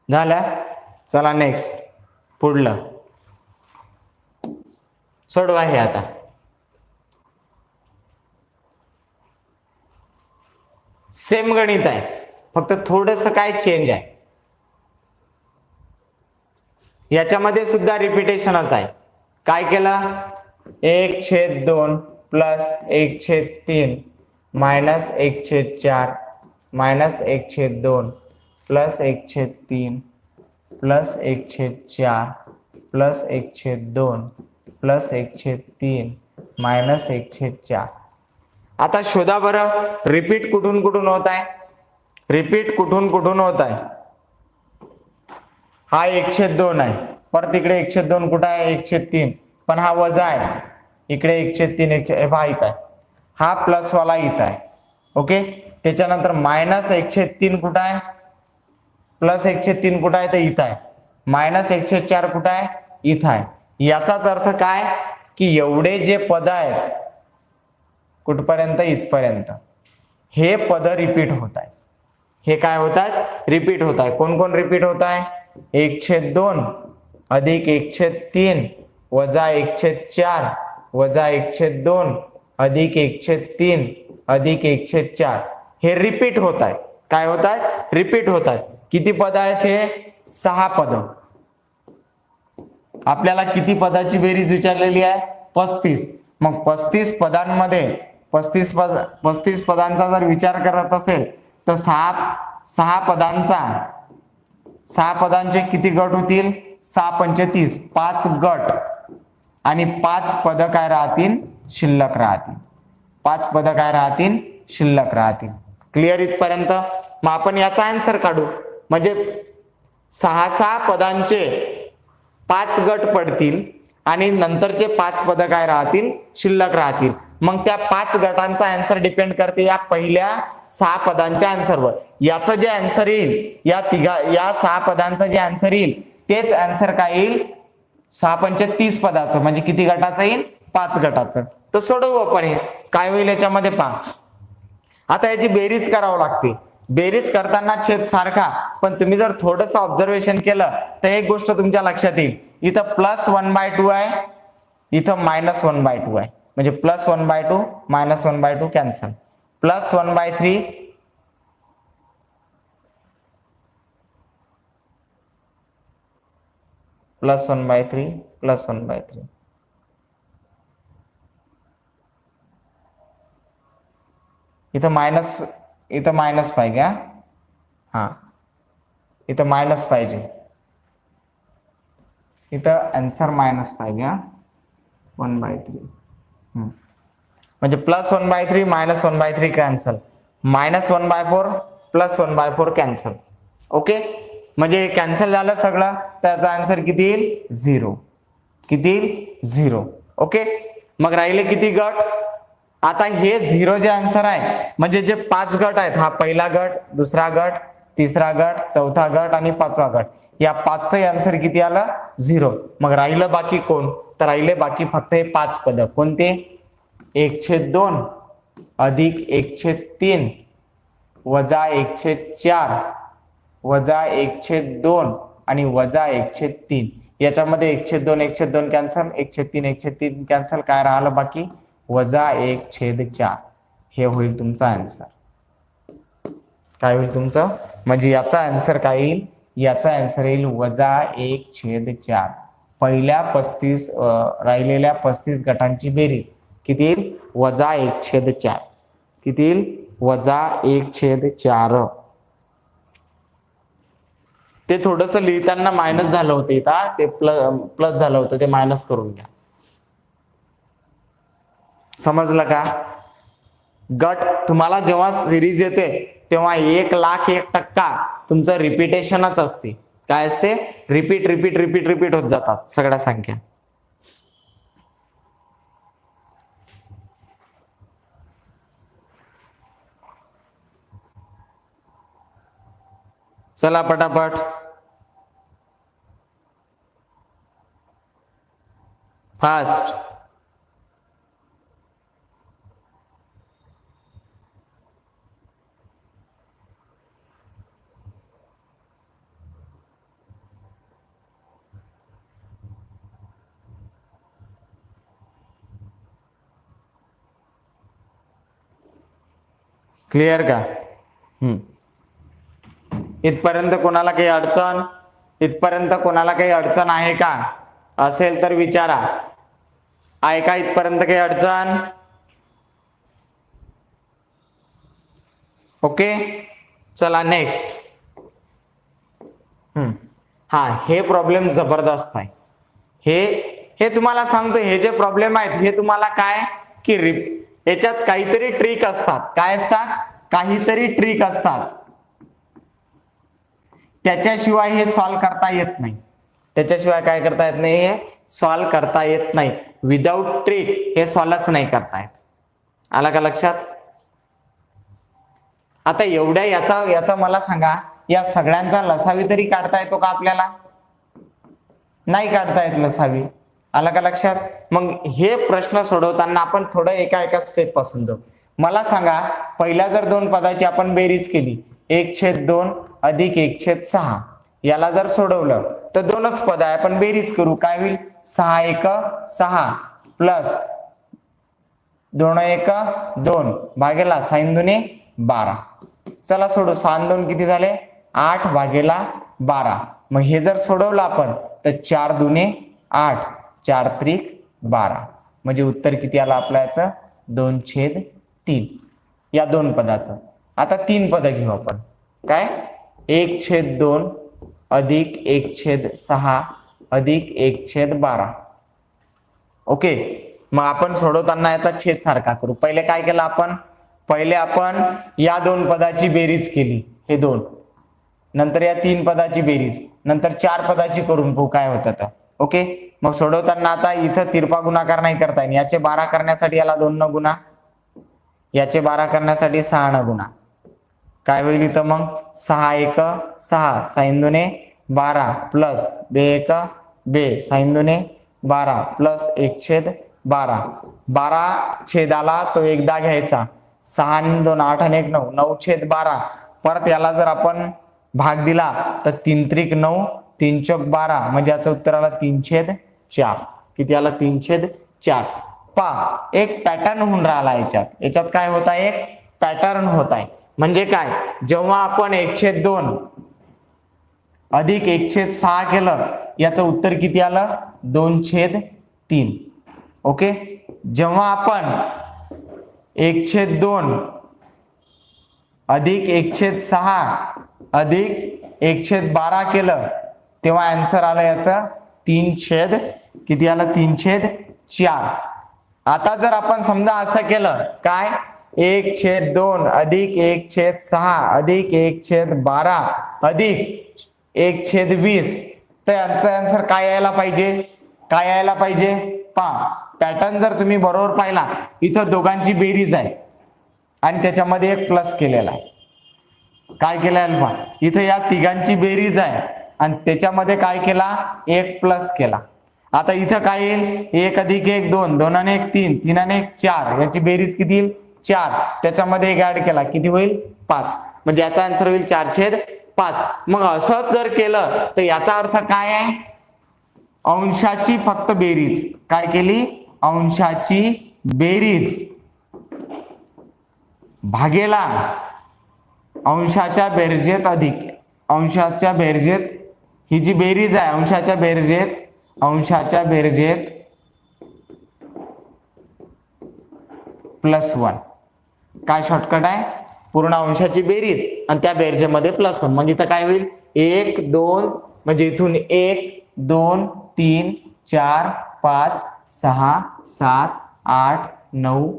झालं. चला नेक्स्ट, पुढलं सोडवा. हे आता सेम गणित आहे, फक्त थोडंसं काय चेंज आहे. याच्यामध्ये सुद्धा रिपीटेशनच आहे. काय केलं, 1/2 + 1/3 -1/4 -1/2 + 1/3 + 1/4 + 1/2 + 1/3 -1/4. आता शोधा बरं, रिपीट कुठून कुठून होत आहे, रिपीट कुठून कुठून होत आहे. हा 1/2 आहे, परत इकडे 1/2 कुठं आहे, 1/3. पण हा वजा आहे, इकडे 1/3 हा इथं आहे, हा प्लस वाला इथं आहे. ओके, त्याच्यानंतर -1/3 कुठं आहे, +1/3 कुठं आहे, तर इथं आहे. -1/4 कुठं आहे, इथं आहे. याचाच अर्थ काय, की एवढे जे पद आहेत कुठपर्यंत, इथपर्यंत, हे पद रिपीट होत आहे. हे काय होतात, रिपीट होत आहे. कोण कोण रिपीट होत आहे, 1/2 अधिक 1/3 वजा 1/4 वजा 1/2 अधिक 1/3 अधिक 1/4. हे रिपीट होत आहे. काय होत आहेत, रिपीट होत आहेत. किती पद आहेत, हे 6 पद. आपल्याला किती पदाची बेरीज विचारलेली आहे, 35. मग 35 पदांमध्ये 35 पदांचा जर विचार करत असेल तर 6 पदांचे किती गट होतील, 6 पंचे 30, 5 गट आणि 5 पद काय राहतील, शिल्लक राहतील. 5 पद काय राहतील, शिल्लक राहतील. क्लिअर इथपर्यंत? मग आपण याचा आन्सर काढू. म्हणजे 6 पदांचे 5 गट पडतील आणि नंतरचे 5 पद काय राहतील, शिल्लक राहतील. मग त्या 5 गटांचा आन्सर डिपेंड करते या पहिल्या 6 पदांच्या आन्सरवर. याचं जे आन्सर येईल, या 6 पदांचं जे आन्सर येईल तेच आन्सर काय येईल, 6 पंचे 30 पदाचं. म्हणजे किती गटाचं येईल, 5 गटाचं. तर सोडवू आपण. हे काय होईल याच्यामध्ये पहा. आता याची बेरीज करावं लागते. बेरीज करताना छेद सारखा, पण तुम्ही जर थोडंसं ऑब्झर्वेशन केलं तर एक गोष्ट तुमच्या लक्षात येईल. इथं +1/2 आहे, इथं -1/2 आहे. म्हणजे +1/2 -1/2 कॅन्सल. +1/3 +1/3 +1/3. इथं मायनस पाहिजे. हा इथं मायनस पाहिजे, इथं आन्सर मायनस पाहिजे. 1/3 म्हणजे +1/3 -1/3 कॅन्सल. -1/4 +1/4 कॅन्सल. ओके, म्हणजे कॅन्सल झालं सगळं. त्याचा आन्सर किती येईल, 0. किती येईल, 0. ओके, मग राहिले किती गट. आता हे 0 जे आन्सर आहे, म्हणजे जे 5 गट आहेत, हा पहिला गट, दुसरा गट, तिसरा गट, चौथा गट आणि 5वा गट, या 5चं आन्सर किती आलं, 0. मग राहिलं बाकी कोण, तर राहिले बाकी फक्त हे 5 पद. कोणते, 1/2 अधिक 1/3 वजा 1/4 वजा 1/2 आणि वजा 1/3. याच्यामध्ये 1/2 1/2 कॅन्सल, 1/3 1/3 कॅन्सल. काय राहिलं बाकी, वजा 1/4. हे होईल तुमचा आन्सर. काय होईल तुमचं, म्हणजे याचा आन्सर काय येईल, याचा आन्सर येईल वजा 1/4. पहिल्या 35 राहिलेल्या 35 गटांची बेरीज किती येईल, वजा 1/4. किती येईल, वजा 1/4. ते थोडस लिहिताना मायनस झालं होतं, इथं ते प्लस झालं होतं, ते मायनस करून घ्या. समजलं का. गट तुम्हाला जेव्हा सिरीज येते तेव्हा 1,01,000% तुमचं रिपिटेशनच असते. काय असते, रिपीट रिपीट रिपीट रिपीट होत जातात सगळ्या संख्या. चला पटापट. फास्ट. क्लिअर का. इथपर्यंत कोणाला काही अडचण, इथपर्यंत कोणाला काही अडचण आहे का, असेल तर विचारा. आहे का इथपर्यंत काही अडचण. ओके, चला नेक्स्ट. हा, हे प्रॉब्लेम जबरदस्त आहे. हे तुम्हाला सांगतो, हे जे प्रॉब्लेम आहेत हे तुम्हाला काय की याच्यात काहीतरी ट्रिक असतात. काय असतात, काहीतरी ट्रिक असतात. त्याच्याशिवाय हे सॉल्व करता येत नाही. त्याच्याशिवाय काय करता येत नाही, हे सॉल्व करता येत नाही. विदाउट ट्रिक हे सॉल्वच नाही करता येत. आला का लक्षात. आता एवढ्या याचा मला सांगा, या सगळ्यांचा लसावी तरी काढता येतो का आपल्याला, नाही काढता येत लसावी. आला का लक्षात. मग हे प्रश्न सोडवताना आपण थोडं एका स्टेप पासून जाऊ. मला सांगा, पहिल्या जर 2 पदाची आपण बेरीज केली, 1/2 अधिक 1/6, याला जर सोडवलं तर 2च पद आहे, आपण बेरीज करू. काय होईल, 6×1=6 प्लस 2×1=2 भागेला 6×2=12. चला सोडू. 6×2 किती झाले, 8/12. मग हे जर सोडवलं आपण तर 4×2=8 4×3=12. म्हणजे उत्तर किती आलं आपलं याचं, 2/3. या 2 पदाचं. आता 3 पद घेऊ आपण. काय, 1/2 अधिक 1/6 अधिक 1/12. ओके, मग आपण सोडवताना याचा छेद सारखा करू. पहिले काय केलं आपण, पहिले आपण या दोन पदाची बेरीज केली, हे दोन, नंतर या तीन पदाची बेरीज, नंतर चार पदाची करून पाहू काय होतं तर. ओके, मग सोडवताना आता इथं तिरपा गुणाकार नाही करता येईल. याचे 12 करण्यासाठी याला 2 न गुणा, याचे 12 करण्यासाठी 6 न गुणा. काय होईल इथं मग 6 1 6 6 2 12 प्लस 2 1 2 6 2 12 प्लस 1/12. 12 छेदाला तो एकदा घ्यायचा. 6 2 8 आणि 1 9 9/12. परत याला जर आपण भाग दिला तर 3 त्रिक 9 3 चौक 12 म्हणजे याचं उत्तर आलं 3/4. किती आलं 3/4. पहा एक पॅटर्न होऊन राहिला याच्यात काय होत आहे, एक पॅटर्न होत आहे. म्हणजे काय, जेव्हा आपण 1/2 अधिक 1/6 केलं याचं उत्तर किती आलं 2/3. ओके, जेव्हा आपण 1/2 अधिक 1/6 अधिक 1/12 केलं तेव्हा आन्सर आलं याचं 3 किती आलं 3/4. आता जर आपण समजा असं केलं काय 1/2 अधिक 1/6 अधिक 1/12 अधिक 1/20 तर यांचं आन्सर काय यायला पाहिजे, पहा पॅटर्न जर तुम्ही बरोबर पाहिला, इथं दोघांची बेरीज आहे आणि त्याच्यामध्ये एक प्लस केलेला आहे. काय केलं आहे पहा, इथं या तिघांची बेरीज आहे आणि त्याच्यामध्ये काय केला, एक प्लस केला. आता इथं काय येईल 1 अधिक 1 2 2 आणि 1 3 3 आणि 1 4 याची बेरीज किती येईल 4. त्याच्यामध्ये एक ऍड केला किती होईल 5. म्हणजे याचा आन्सर होईल 4/5. मग असंच जर केलं तर याचा अर्थ काय आहे, अंशाची फक्त बेरीज. काय केली, अंशाची बेरीज भागेला अंशाच्या बेरजेत अधिक अंशाच्या बेरजेत, ही जी बेरीज आहे अंशाच्या बेरजेत +1. काय शॉर्टकट आहे, पूर्ण अंशाची बेरीज आणि त्या बेरजेमध्ये +1. मग इथं काय होईल 1 2 म्हणजे इथून 1 2 3 4 5 6 7 8 9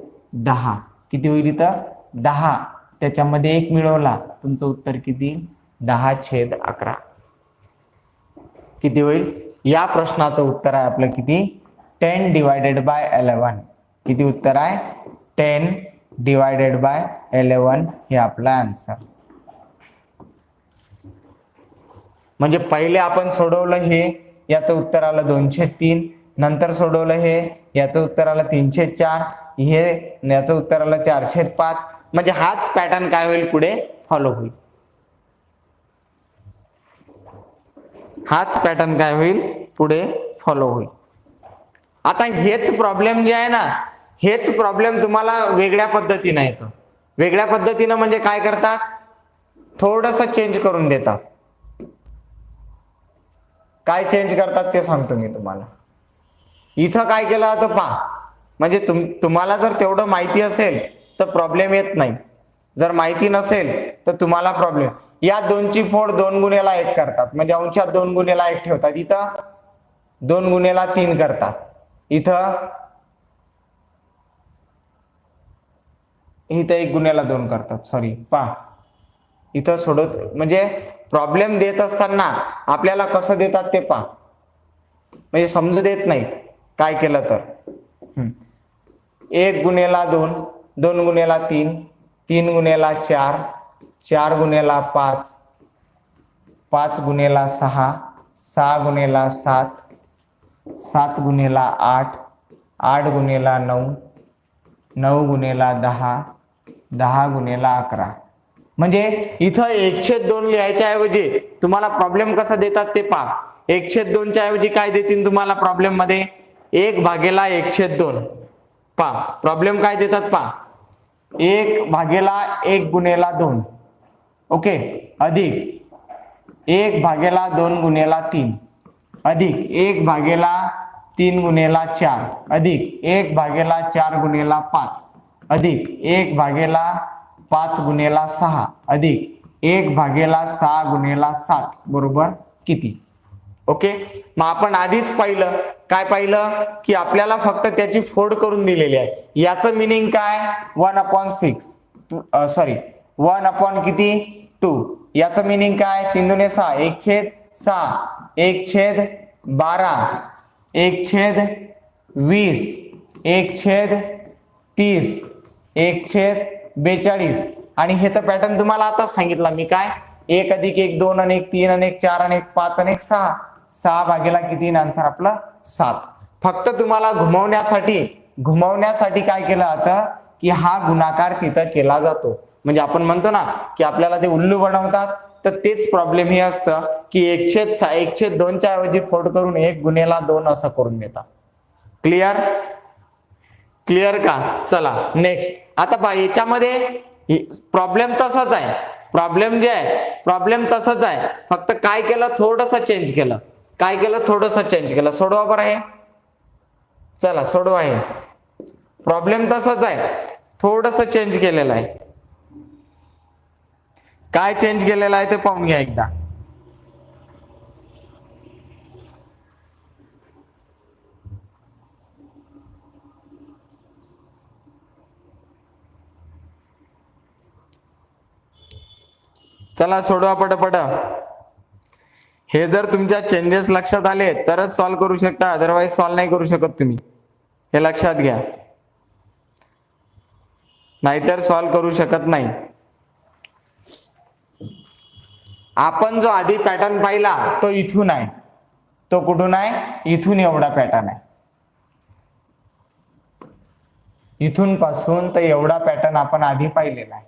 10 किती होईल इथं 10. त्याच्यामध्ये 1 मिळवला तुमचं उत्तर किती 10/11. किती होईल, या प्रश्नाचं उत्तर आहे आपलं किती 10/11. किती उत्तर आहे 10/11 हे आपला आन्सर. म्हणजे पहिले आपण सोडवलं हे, याचं उत्तर आलं 2/3. नंतर सोडवलं हे, याचं उत्तर आलं 3/4. हे याचं उत्तर आलं 4/5. म्हणजे हाच पॅटर्न काय होईल पुढे फॉलो होईल. हाच पॅटर्न काय होईल पुढे फॉलो होईल. आता हेच प्रॉब्लेम जे आहे ना, हेच प्रॉब्लेम तुम्हाला वेगळ्या पद्धतीने येतो. वेगळ्या पद्धतीने म्हणजे काय करतात, थोडस चेंज करून देतात. काय चेंज करतात ते सांगतो मी तुम्हाला. इथं काय केलं जातं पहा, म्हणजे तुम्हाला जर तेवढं माहिती असेल तर प्रॉब्लेम येत नाही. जर माहिती नसेल तर तुम्हाला प्रॉब्लेम. या 2ची फोड 2 गुणेला 1 करतात, म्हणजे अंशात 2 गुणेला 1 ठेवतात. इथं 2 गुणेला 3 करतात. इथं 1 गुणेला 2 करतात. सॉरी पहा, इथं सोडत म्हणजे प्रॉब्लेम देत असताना आपल्याला कसं देतात ते पहा, म्हणजे समजू देत नाहीत. काय केलं तर 1 गुणेला 2 2 गुणेला 3 3 गुणेला 4 4 गुणेला 5 5 गुणेला 6 6 गुणेला 7 7 गुणेला 8 8 गुणेला 9 9 गुणेला 10 10 गुणेला 11. म्हणजे इथं 1/2 लिहायच्या ऐवजी तुम्हाला प्रॉब्लेम कसा देतात ते पहा. 1/2 च्या ऐवजी काय देतील तुम्हाला प्रॉब्लेम मध्ये 1/1/2. पहा प्रॉब्लेम काय देतात पहा, 1/1 गुणेला 2 ओके अधिक 1/2 गुणेला 3 अधिक 1/3 गुणेला 4 अधिक 1/4 गुणेला 5 अधिक 1/5 गुणेला 6 अधिक 1/6 गुणेला 7 बरोबर किती. ओके, मग आपण आधीच पाहिलं, काय पाहिलं की आपल्याला फक्त त्याची फोड करून दिलेली आहे. याचं मिनिंग काय 1/6. सॉरी 1 किती 2, याचं मिनिंग काय 3 दुने 6, 1/6, 1/12, 1/20, 1/30, 1/42 आणि हे तर पॅटर्न तुम्हाला आता सांगितला मी काय 1 + 1 2 आणि 1 3 आणि 1 4 आणि 1 5 आणि 1 6, 6 भागेला किती आन्सर आपला 7. फक्त तुम्हाला घुमवण्यासाठी काय केलं जातं की हा गुणाकार तिथं केला जातो. म्हणजे आपण म्हणतो ना की आपल्याला ते उल्लू बनवतात, तर तेच प्रॉब्लेम हे असतं की 1/2 च्या ऐवजी फोल्ड करून 1 गुणेला 2 असं करून देतात. क्लिअर का? चला नेक्स्ट. आता पहा याच्यामध्ये प्रॉब्लेम तसाच आहे, प्रॉब्लेम तसाच आहे, फक्त काय केलं थोडंसं चेंज केलं. सोडवा बरं आहे. चला सोडवा आहे. प्रॉब्लेम तसाच आहे, थोडंसं चेंज केलेलं आहे. काय चेंज केलेलं आहे ते पाहून घ्या एकदा. चला सोडवा पटपट. हे जर तुमच्या चेंजेस लक्षात आले तरच सॉल्व्ह करू शकता, अदरवाईज सॉल्व्ह नाही करू शकत तुम्ही. हे लक्षात घ्या, नाहीतर सॉल्व्ह करू शकत नाही. आपण जो आधी पॅटर्न पाहिला तो इथून आहे, तो कुठून आहे, इथून एवढा पॅटर्न आहे. इथून पासून तर एवढा पॅटर्न आपण आधी पाहिलेला आहे.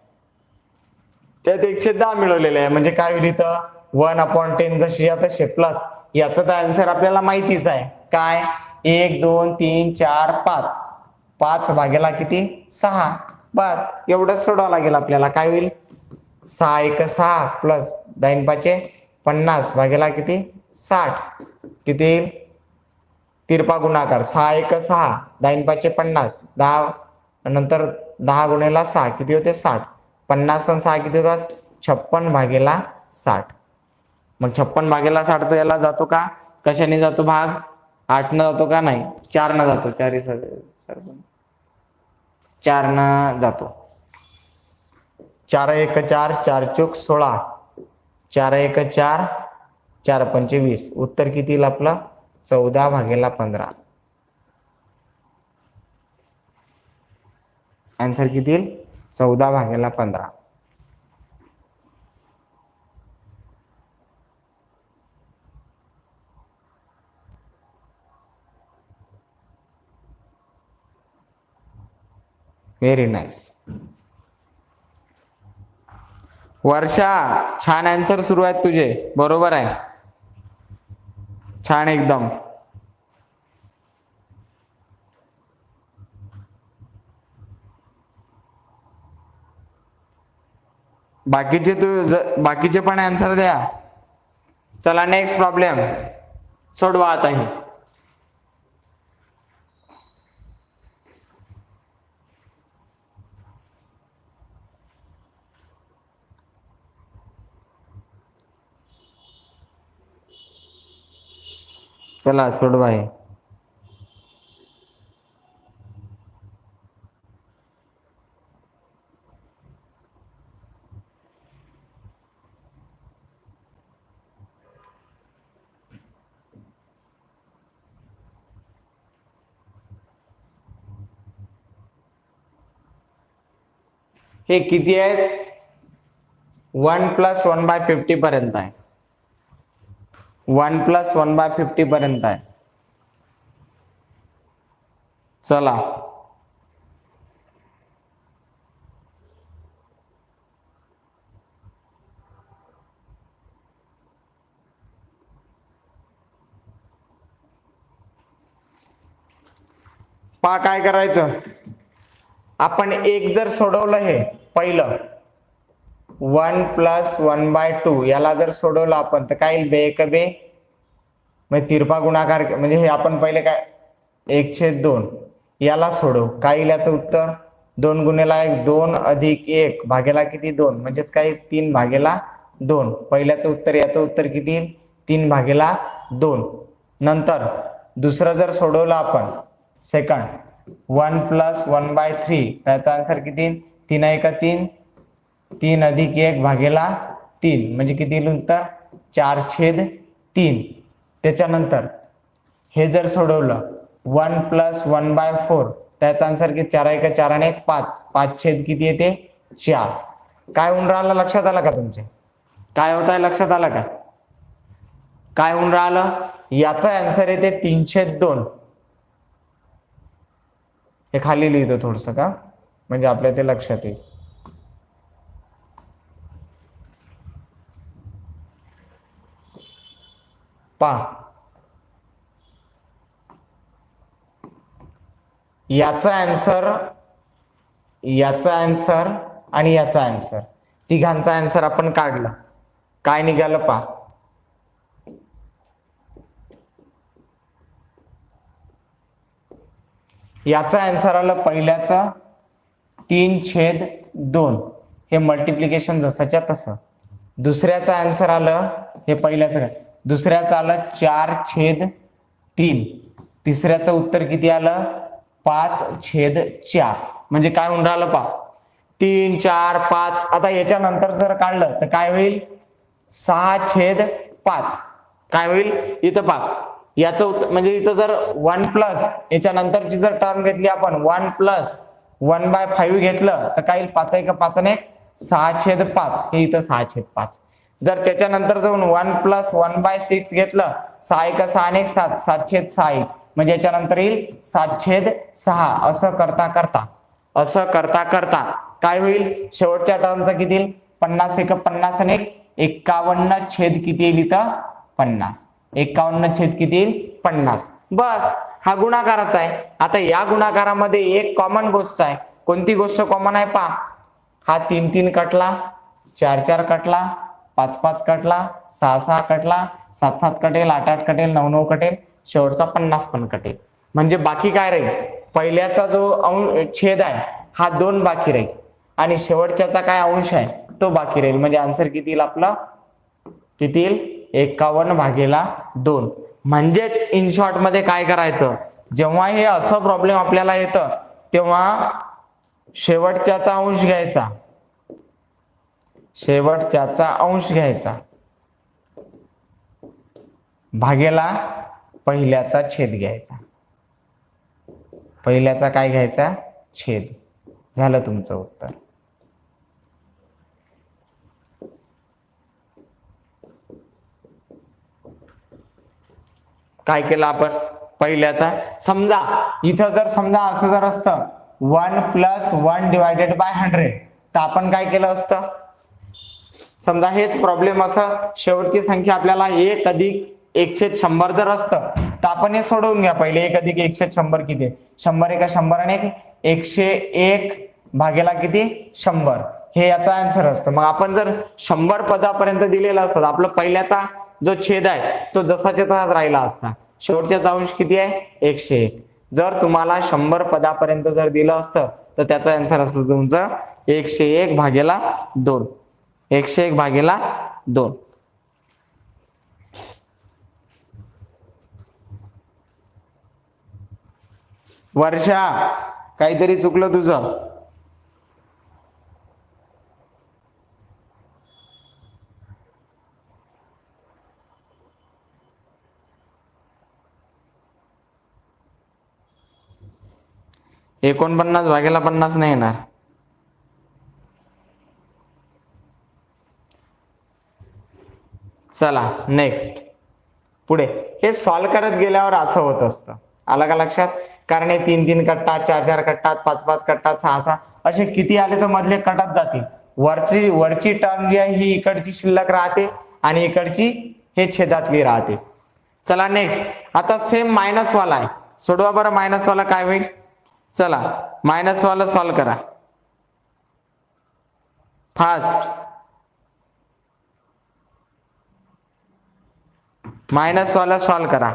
त्यात 1/10 मिळवलेलं आहे. म्हणजे काय होईल इथं 1/10 जशी तसे प्लस याचा तर आन्सर आपल्याला माहितीच आहे काय 1 2 3 4 5, 5 भागेला किती 6. बस एवढंच सोडावं लागेल आपल्याला. काय होईल 6 1 6 प्लस 10 5 50 भागेला किती 60. किती येईल तिरपा गुणाकार 6 1 6 10 5 50, 10 नंतर 10 गुणेला 6 किती होते 60. 50 आणि 6 किती होतात 56 भागेला 60. मग 56 भागेला 60 तर याला जातो का, कशाने जातो भाग, 8 न जातो का, नाही 4 न जातो. 4 न जातो. 4 1 4 4 चौक 16, 4 1 4 4 5 20. उत्तर किती येईल आपलं 14 भागेला 15. आन्सर किती येईल 14 भागेला 15. Very nice. वर्षा छान आन्सर सुरू आहेत तुझे, बरोबर आहे, छान एकदम. बाकीचे पण आन्सर द्या. चला नेक्स्ट प्रॉब्लेम सोडवा आता ही. चला सोडवा हे. हे किती आहेत 1 + 1/50 पर्यंत आहे. 1 + 1/50 पर्यंत आहे. चला पहा काय करायचं. आपण एक जर सोडवलं हे पहिलं 1 + 1/2 याला जर सोडवलं आपण तर काय येईल 2 1 2 म्हणजे तिरपा गुणाकार, म्हणजे हे आपण पहिले काय 1/2 याला सोडव. काय येईल याचं उत्तर 2 गुणेला 1 2 + 1 भागेला किती 2, म्हणजेच काय 3 भागेला 2. पहिल्याचं उत्तर, याचं उत्तर किती येईल 3 भागेला 2. नंतर दुसरं जर सोडवलं आपण सेकंड 1 + 1/3 त्याचा आन्सर किती 3 एका 3, 3 अधिक 1 भागेला 3 म्हणजे किती येईल उत्तर 4/3. त्याच्यानंतर हे जर सोडवलं 1 + 1/4 त्याचा आन्सर किती 4 एका 4 आणि 1 5, 5 किती येते 4. काय होऊन राहिलं लक्षात आलं का तुमच्या? काय होत आहे लक्षात आलं का? काय होऊन राहिलं? याचा आन्सर येते 3/2. हे खाली लिहितो थोडस का म्हणजे आपल्या ते लक्षात येईल. पहा याचा आन्सर, याचा आन्सर आणि याचा आन्सर तिघांचा आन्सर आपण काढला. काय निघालं पहा. याचा आन्सर आलं पहिल्याचं 3/2 हे मल्टिप्लिकेशन जसंच्या तसं. दुसऱ्याचं आन्सर आलं हे पहिल्याचं काय, दुसऱ्याचं आलं 4/3. तिसऱ्याचं उत्तर किती आलं 5/4. म्हणजे काय होऊन राहिलं पहा 3 4 5. आता याच्यानंतर जर काढलं तर काय होईल 6/5. काय होईल इथं पहा याचं उत्तर म्हणजे इथं जर 1 प्लस याच्यानंतरची जर टर्म घेतली आपण 1 + 1/5 घेतलं तर काय येईल 5 एका 5 आणि 6/5. हे इथं 6/5. जर त्याच्यानंतर जाऊन 1 + 1/6 घेतलं 6 एका 6 आणि 7, 7/6 येईल. म्हणजे याच्यानंतर येईल 7/6. असं करता करता काय होईल शेवटच्या टर्मचा किती येईल 50 एका 50 आणि 51 किती येईल इथं 50. 51 किती येईल 50. बस हा गुणाकाराचा आहे. आता या गुणाकारामध्ये एक कॉमन गोष्ट आहे. कोणती गोष्ट कॉमन आहे पहा. हा 3 3 कटला, 4 4 कटला, 5 5 कटला, 6 6 कटला, 7 7 कटेल, 8 8 कटेल, 9 9 कटेल, शेवटचा 50 पण कटेल. म्हणजे बाकी काय राहील पहिल्याचा जो छेद आहे हा 2 बाकी राहील आणि शेवटच्याचा काय अंश आहे तो बाकी राहील. म्हणजे आन्सर किती येईल आपला किती येईल 51/2. म्हणजेच इन शॉर्ट मध्ये काय करायचं जेव्हा हे असं प्रॉब्लेम आपल्याला येतं तेव्हा शेवटच्याचा अंश घ्यायचा, शेवटच्याचा अंश घ्यायचा भागेला पहिल्याचा छेद घ्यायचा. पहिल्याचा काय घ्यायचा छेद. झालं तुमचं उत्तर. काय केलं आपण पहिल्याचा समजा इथं जर समजा असं जर असतं 1 + 1/100 तर आपण काय केलं असतं समजा हेच प्रॉब्लेम असं शेवटची संख्या आपल्याला 1 अधिक 1/100 जर असतं तर आपण हे सोडवून घ्या पहिले. 1 अधिक 1/100 किती 100 एका 100 आणि 101 भागेला किती 100 हे याचा आन्सर असतं. मग आपण जर 100 पदापर्यंत दिलेला असतं आपलं पहिल्याचा जो छेद आहे तो जसाच्या तसाच राहिला असता. शेवटचा अंश किती आहे 101. जर तुम्हाला 100 पदापर्यंत जर दिलं असतं तर त्याचा आन्सर असतं तुमचं 101/2. 101/2. वर्षा काहीतरी चुकलं तुझं. - 49/50 नाही येणार. चला नेक्स्ट पुढे. हे सॉल्व करत गेल्यावर असं होत असतं. आलं का लक्षात. कारण हे 3 3 कटतात, 4 4 कटतात, 5 5 कटतात, 6 6 असे किती आले तर मधले कटत जातील. वरची टर्म जी आहे ही इकडची शिल्लक राहते आणि इकडची हे छेदातली राहते. चला नेक्स्ट. आता सेम मायनस वाला आहे. सोडवा बरं मायनस वाला काय होईल. चला मायनस वाला सॉल्व करा फास्ट. मायनस वाला सॉल्व करा.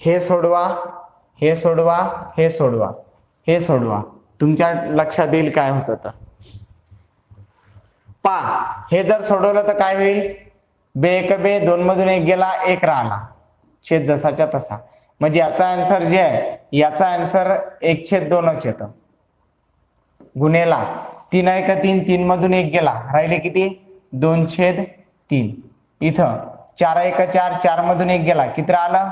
हे सोडवा, हे सोडवा, हे सोडवा, हे सोडवा. तुमच्या लक्षात येईल काय होतं तर. पा हे जर सोडवलं तर काय होईल बे एक बे, 2 मधून 1 गेला, 1 राहिला, छेद जसाच्या तसा. म्हणजे याचा आन्सर जे आहे, याचा आन्सर 1/2च येतं. गुणेला 3 1 3, 3 मधून 1 गेला, राहिले किती, 2/3. इथं 4 1 4, 4 मधून 1 गेला, किती राहिलं,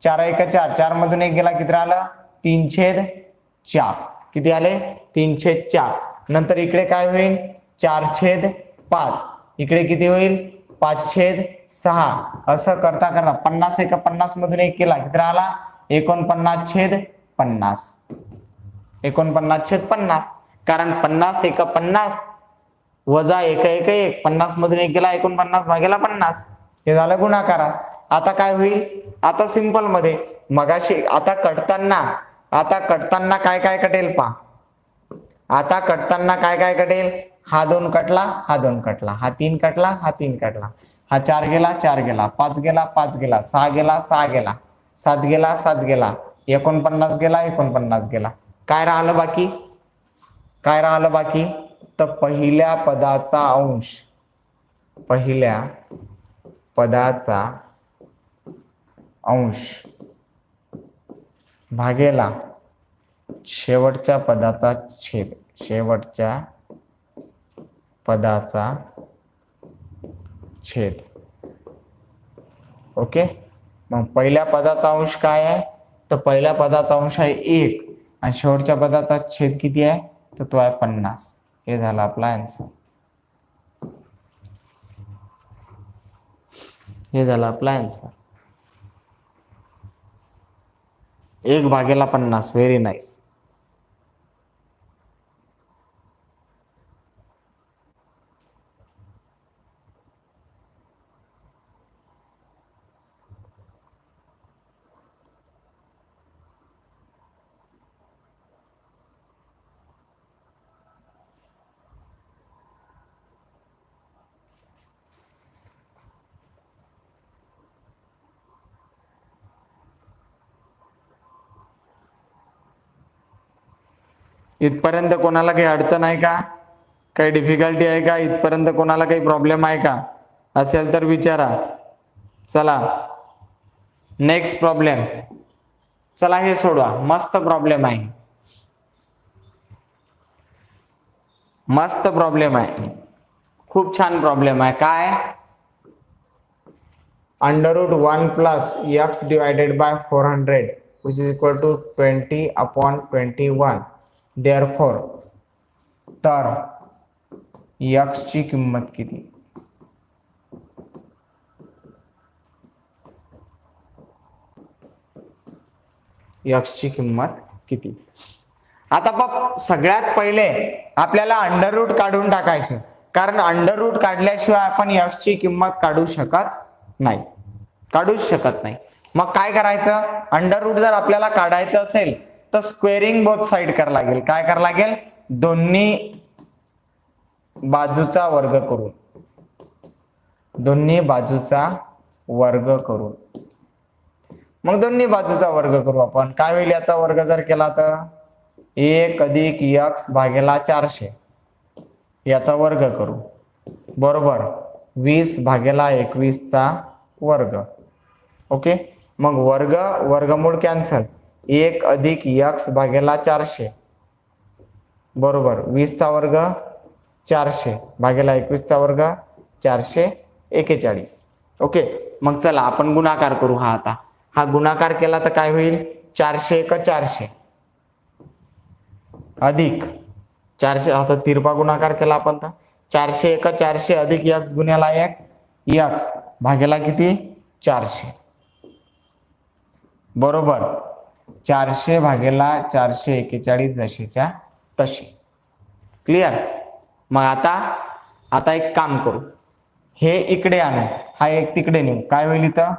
4 1 4, 4 मधून 1 गेला, किती राहिलं, 3/4. किती आले, 3/4. नंतर इकडे काय होईल, 4/5. इकडे किती होईल, 5/6. असं करता करता 50 1 50 मधून 1 केला, किती राहिला, 49/50. 49/50. कारण 50 1 50 वजा 1 1 1, 50 मधून 1 गेला, 49/50. हे झालं गुणाकारात. आता काय होईल, आता सिंपल मध्ये मगाशी आता कटताना काय काय कटेल पहा. आता कटताना काय काय कटेल, हा 2 कटला, हा 2 कटला, हा 3 कटला, हा 3 कटला, हा 4 गेला, 4 गेला, 5 गेला, 5 गेला, 6 गेला, 6 गेला, 7 गेला, 7 गेला, 49 गेला, 49 गेला. काय राहिलं बाकी, काय राहिलं बाकी, तर पहिल्या पदाचा अंश, पहिल्या पदाचा अंश भागेला शेवटच्या पदाचा छेद, शेवटच्या पदाचा छेद. ओके. मग पहिल्या पदाचा अंश काय आहे, तर पहिल्या पदाचा अंश आहे 1 आणि शेवटच्या पदाचा छेद किती आहे, तर तो आहे 50. हे झालं आपला आन्सर. हे झालं आपला आन्सर. 1/50. Very nice. इथपर्यंत कोणाला काही अडचण आहे का, काही डिफिकल्टी आहे का, इथपर्यंत कोणाला काही प्रॉब्लेम आहे का, असेल तर विचारा. चला नेक्स्ट प्रॉब्लेम. चला हे सोडवा, मस्त प्रॉब्लेम आहे, मस्त प्रॉब्लेम आहे, खूप छान प्रॉब्लेम आहे. काय, √1 plus x divided by 400 which is equal to 20/21. Therefore तर x ची किंमत किती. x ची किंमत किती. आता बघ, सगळ्यात पहिले आपल्याला अंडर काढून टाकायचं, कारण अंडर काढल्याशिवाय आपण x ची किंमत काढू शकत नाही, काढूच शकत नाही. मग काय करायचं, अंडर जर आपल्याला काढायचं असेल तर स्क्वेअरिंग बोथ साइड करावं लागेल. काय करावं लागेल, दोन्ही बाजूचा वर्ग करून, दोन्ही बाजूचा वर्ग करून. मग दोन्ही बाजूचा वर्ग करू आपण. काय होईल, याचा वर्ग जर केला तर 1 अधिक x भागेला 400 याचा वर्ग करू, बरोबर 20/21 चा वर्ग. ओके. मग वर्ग वर्गमूळ कॅन्सल, 1 अधिक x भागेला 400 बरोबर 20 चा वर्ग 400 भागेला 21 चा वर्ग 441. ओके. मग चला आपण गुणाकार करू. हा गुणाकार केला तर काय होईल, 400 1 400 अधिक 400, आता तिरपा गुणाकार केला आपण तर 400 1 400 अधिक x गुणिला 1 x भागेला किती 400 बरोबर 400 भागेला 441 जशीच्या तशी. क्लिअर. मग आता एक काम करू, हे इकडे आणू, हा एक तिकडे नेऊ. काय होईल इथं,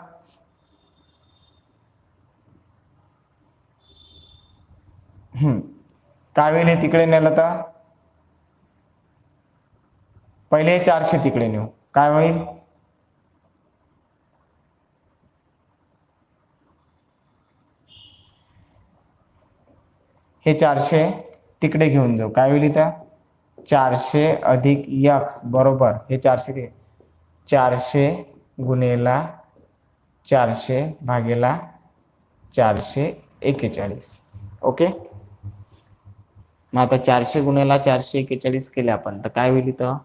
काय होईल, हे तिकडे नेलं तर पहिले 400 तिकडे नेऊ. काय होईल, हे 400 तिकडे घेऊन जाऊ. काय होईल इथं 400 अधिक x बरोबर हे 400 400 गुणेला 400 भागेला 441. ओके, मग आता 400 गुणेला 441 केले आपण तर काय होईल इथं?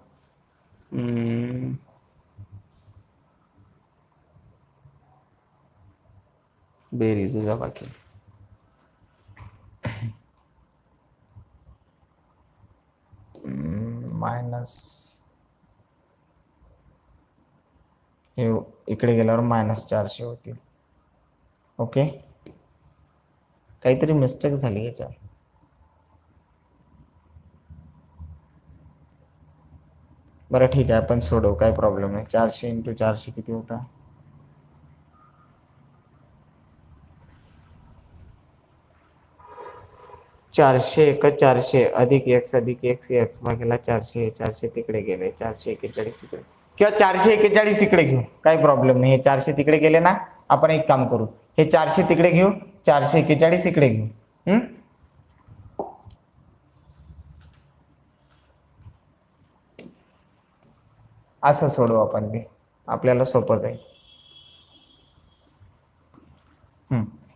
बेरीज बाकी मायनस हे इकडे गेल्यावर -400 होतील. ओके, काहीतरी मिस्टेक झाली याच्यात. बरं ठीक आहे, आपण सोडवू, काय प्रॉब्लेम नाही. 400 × 400 किती होता? 400 × 400 अधिक x अधिक x भागेला 400. 400 तिकडे गेले, 441 इकडे, किंवा 441 इकडे घेऊ, काही प्रॉब्लेम नाही. हे 400 तिकडे गेले ना, आपण एक काम करू, हे 400 तिकडे घेऊ, 441 इकडे घेऊ. असं सोडवू आपण, ते आपल्याला सोपं जाईल.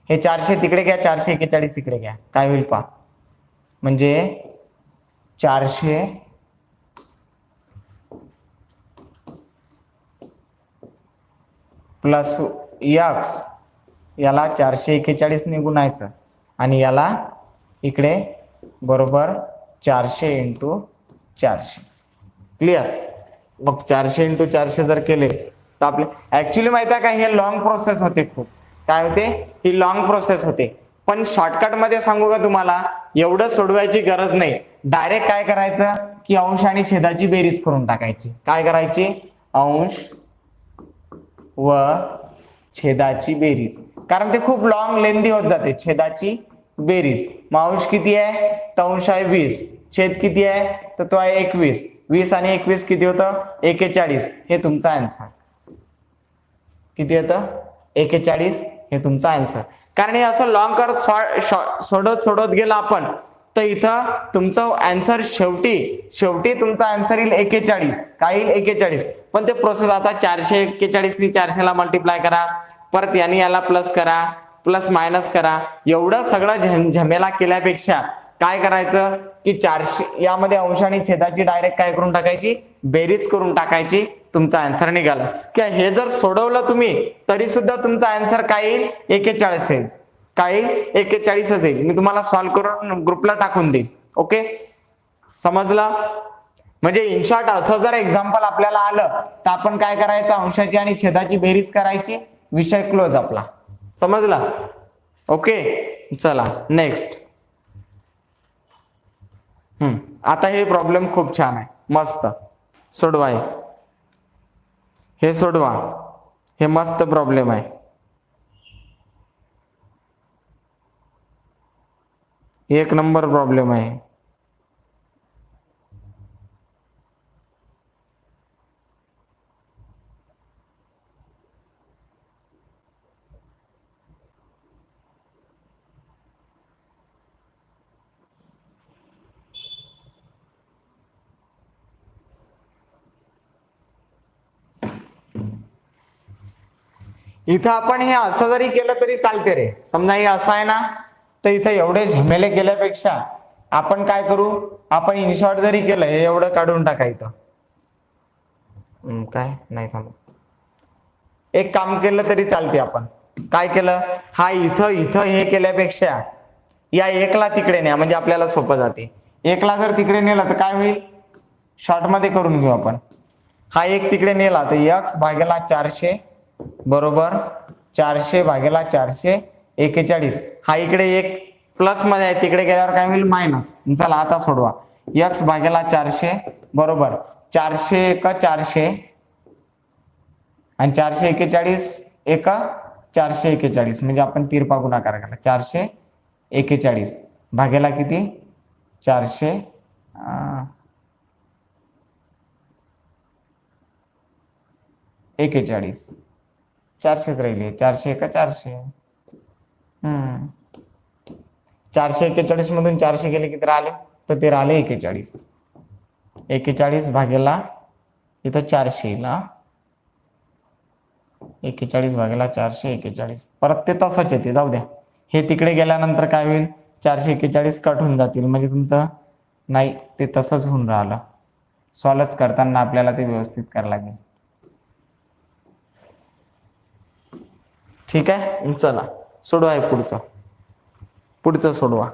हे 400 तिकडे घ्या, 441 इकडे घ्या, काय होईल पहा. म्हणजे 400 प्लस x याला 441 ने गुणायचं आणि याला इकडे बरोबर 400 × 400. क्लिअर? मग 400 × 400 जर केले तर आपले ऍक्च्युली माहिती आहे का, हे लॉंग प्रोसेस होते खूप. काय होते? ही लॉंग प्रोसेस होते. पण शॉर्टकट मध्ये सांगू का तुम्हाला, एवढं सोडवायची गरज नाही. डायरेक्ट काय करायचं की अंश आणि छेदाची बेरीज करून टाकायची. काय करायची? अंश व छेदाची बेरीज, कारण ते खूप लॉंग लेंदी होत जाते. छेदाची बेरीज, मग अंश किती आहे? तर अंश आहे 20, छेद किती आहे? तर तो आहे 21. 20 आणि 21 किती होतं? 41. हे तुमचा आन्सर. किती होतं? 41. हे तुमचा आन्सर. कारण हे असं लॉंग करत सोडत गेला आपण, तर इथं तुमचं आन्सर शेवटी तुमचा आन्सर येईल 41. काय येईल? 41. पण ते प्रोसेस आता 441 नी 400 ला मल्टिप्लाय करा, परत याने याला प्लस करा, प्लस मायनस करा, एवढं सगळं झमेला केल्यापेक्षा काय करायचं की 400 यामध्ये अंश आणि छेदाची डायरेक्ट काय करून टाकायची? बेरीज करून टाकायची. तुमचा आन्सर निघाला. की हे जर सोडवलं तुम्ही तरी सुद्धा तुमचा आन्सर काय येईल? 41 येईल. काय येईल? 41 येईल. मी तुम्हाला सॉल्व्ह करून ग्रुपला टाकून देईन. ओके, समजलं? म्हणजे इन शॉर्ट असं जर एक्झाम्पल आपल्याला आलं तर आपण काय करायचं? अंशाची आणि छेदाची बेरीज करायची, विषय क्लोज आपला. समजला? ओके, चला नेक्स्ट. आता हे प्रॉब्लेम खूप छान आहे, मस्त सोडवा. हे सोडवा, हे मस्त प्रॉब्लेम आहे. एक नंबर प्रॉब्लेम आहे. इथं आपण हे असं जरी केलं तरी चालते रे. समजा हे असं आहे ना, तर इथं एवढे झमेले केल्यापेक्षा आपण काय करू, आपण इन शॉर्ट जरी केलं, हे एवढं काढून टाकायचं. काय नाही, थांब, एक काम केलं तरी चालते. आपण काय केलं, हा इथं हे केल्यापेक्षा या एकला तिकडे न्या, म्हणजे आपल्याला सोपं जाते. एकला जर तिकडे नेला तर काय होईल? शॉर्ट मध्ये करून घेऊ आपण. हा एक तिकडे नेला तर x भागेला 400 बरोबर 400 भागेला 441. हा इकडे एक प्लस मध्ये आहे, तिकडे गेल्यावर काय होईल? मायनस. चला आता सोडवा. x भागेला 400 बरोबर 400 × 400 आणि 441 एक 441, म्हणजे आपण तिरपा गुणाकार केला. 441 भागेला किती? 441. 400च राहिले. 400 × 400. 441 मधून 400 गेले किती राहिले? तर ते राहिले 41. 41 भागेला इथं 400 येईल. 41 भागिले 441. परत ते तसंच येते, जाऊ द्या. हे तिकडे गेल्यानंतर काय होईल, 441 कट होऊन जातील, म्हणजे तुमचं नाही ते तसंच होऊन राहिलं. सॉल्वच करताना आपल्याला ते व्यवस्थित करायला लागेल. ठीक आहे, चला सोडवा आहे पुढचं सोडवा.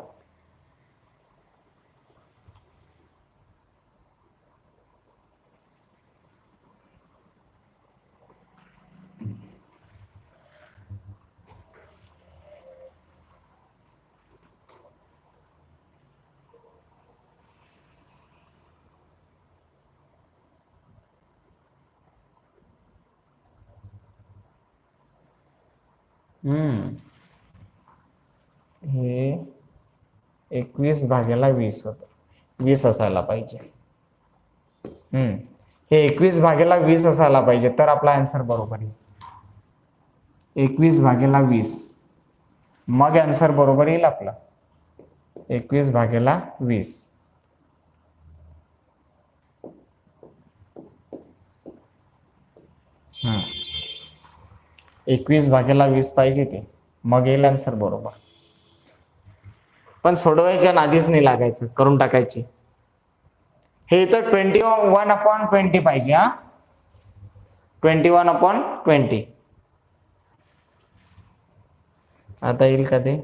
हे 21 भागिले 20 होतं, 20 असायला पाहिजे. हे 21 भागिले 20 असायला पाहिजे, तर आपला आन्सर बरोबर येईल. 21 भागिले 20, मग आन्सर बरोबर येईल आपला. 21 भागिले 20. हम्म 21 भागिले 20 पाहिजे ते, मग येईल आन्सर बरोबर. पण सोडवायच्या नादीच नाही लागायचं, करून टाकायची. हे इथं 21/20 पाहिजे. 21/20. आता येईल का ते,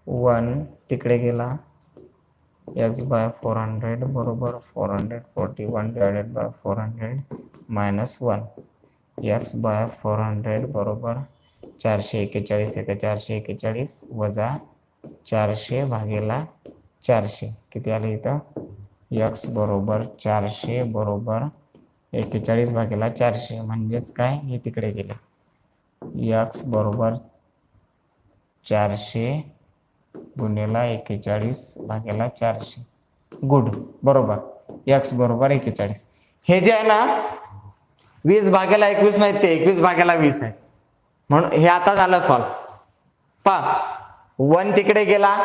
1 तिकडे गेला, x/400 बरोबर 441 डिवायडेड बाय 400 मायनस 1. x/400 बरोबर 441 441 वजा 400 भागिले 400 किती आले इथं, x बरोबर 400 बरोबर 41 भागिले 400, म्हणजेच काय, हे तिकडे गेले. x बरोबर 400 गुणिले 41 भागिले 400. गुड, बरोबर. x बरोबर 41. हे जे आहे ना 20 भागिले 21 नाही, ते 21 भागिले 20 आहे, म्हणून हे आता झालं सॉल्व. पहा 1 तिकडे गेला,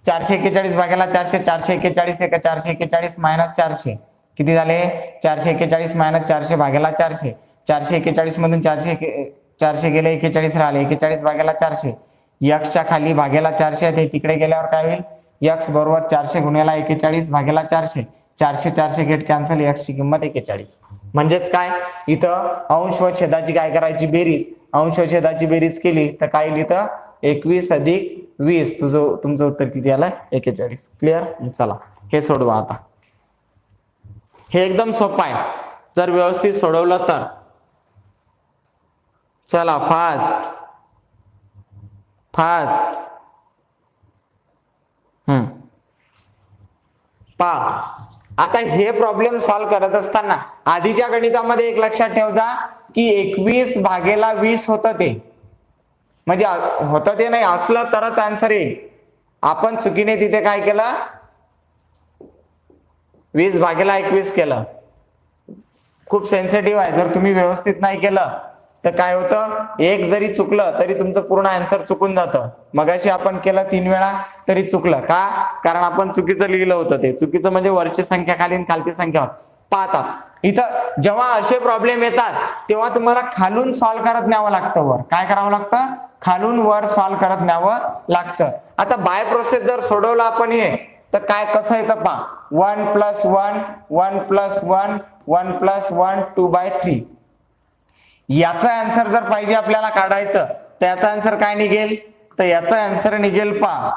441 भागिले 400, 441 441 मायनस 400 किती झाले, 441 मायनस 400 भागिले 400. 441 मधून 400 गेले, 41 राहिले, 41 भागिले 400. x च्या खाली भागिले 400 आहे, तिकडे गेल्यावर काय होईल, x बरोबर 400 गुणिले 41 भागिले 400. 400 गेट कॅन्सल, x ची किंमत 41. म्हणजेच काय, इथं अंश व छेदाची काय करायची बेरीज, अंश व छेदाची बेरीज केली तर काय येईल, इथं 21 अधिक 20, तुमचं उत्तर किती आलं, 41. क्लिअर. चला हे सोडवा आता. हे एकदम सोपं आहे जर व्यवस्थित सोडवलं तर. चला फास्ट. पहा आता हे प्रॉब्लेम सॉल्व करत असताना आधीच्या गणितामध्ये एक लक्षात ठेवजा की 21 भागिले 20 होतं ते, म्हणजे होतं ते नाही असलं तरच आन्सर येईल. आपण चुकीने तिथे काय केलं, 20 भागिले 21 केलं. खूप सेन्सिटिव्ह आहे, जर तुम्ही व्यवस्थित नाही केलं तर काय होतं, एक जरी चुकलं तरी तुमचं पूर्ण आन्सर चुकून जातं. मगाशी आपण केलं 3 वेळा तरी चुकलं का, कारण आपण चुकीचं लिहिलं होतं. ते चुकीचं म्हणजे वरची संख्या खाली आणि खालची संख्या. पाहता इथं जेव्हा असे प्रॉब्लेम येतात तेव्हा तुम्हाला खालून सॉल्व्ह करत न्यावं लागतं, वर काय करावं लागतं, खालून वर सॉल्व्ह करत न्यावं लागतं. आता बाय प्रोसेस जर सोडवलं आपण हे तर काय कसं येतं पहा, 1 + 1 1 + 1 1 + 1 2/3. याचा आन्सर जर पाहिजे आपल्याला काढायचं तर याचा आन्सर काय निघेल, तर याचा आन्सर निघेल पहा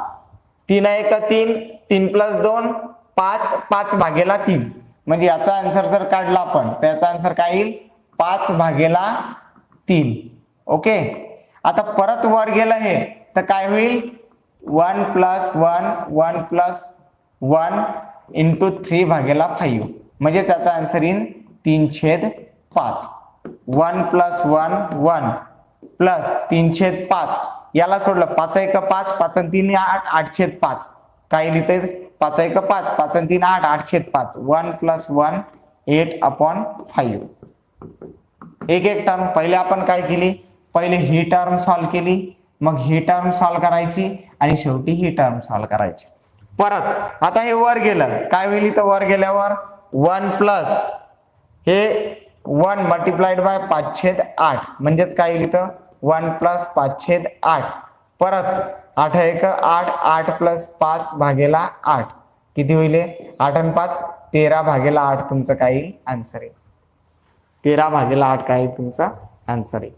3 × 1 3 3 + 2 5 5/3. म्हणजे याचा आन्सर जर काढला आपण तर याचा आन्सर काय येईल, 5/3. ओके. आता परत वर गेलं हे तर काय होईल, 1 + 1 1 + 1 × 3/5. म्हणजे त्याचा आन्सर येईल 3/5. 1 + 1 1 प्लस 3/5. याला सोडलं 5 × 1 5 5 × 3 8 8/5. काय लिहिते, 5 × 1 5 5 × 3 8 8/5. 1 + 1 8/5. एक टर्म पहिले आपण काय केली, पहिले ही टर्म सॉल्व्ह केली, मग ही टर्म सॉल्व्ह करायची आणि शेवटी ही टर्म सॉल्व्ह करायची. परत आता हे वर गेलं काय होईल, इथं वर गेल्यावर 1 प्लस हे 1 मल्टिप्लाइड बाय 5/8 म्हणजेच काय येईल इथं 1 प्लस 5/8 परत 8 1 8 8 प्लस 5 भागेला 8 किती होईल 8 आणि 5 13/8 तुमचं काय येईल आन्सर आहे 13/8 काय येईल तुमचा आन्सर आहे.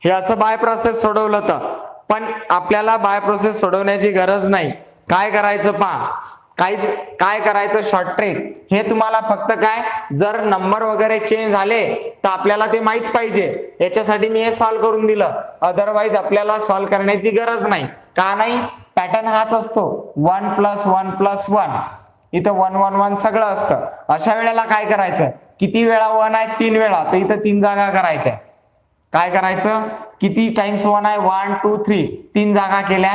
हे असं बाय प्रोसेस सोडवलं तर पण आपल्याला बाय प्रोसेस सोडवण्याची गरज नाही. काय करायचं पहा काय करायचं शॉर्ट ट्रिक हे तुम्हाला फक्त काय जर नंबर वगैरे चेंज झाले तर आपल्याला ते माहित पाहिजे याच्यासाठी मी हे सॉल्व्ह करून दिलं. अदरवाईज आपल्याला सॉल्व्ह करण्याची गरज नाही. का नाही पॅटर्न हाच असतो 1 + 1 + 1 इथं 1 1 1 सगळं असतं. अशा वेळेला काय करायचं किती वेळा 1 आहे 3 वेळा तर इथं 3 जागा करायच्या. काय करायचं किती टाइम्स 1 आहे 1 2 3 3 जागा केल्या.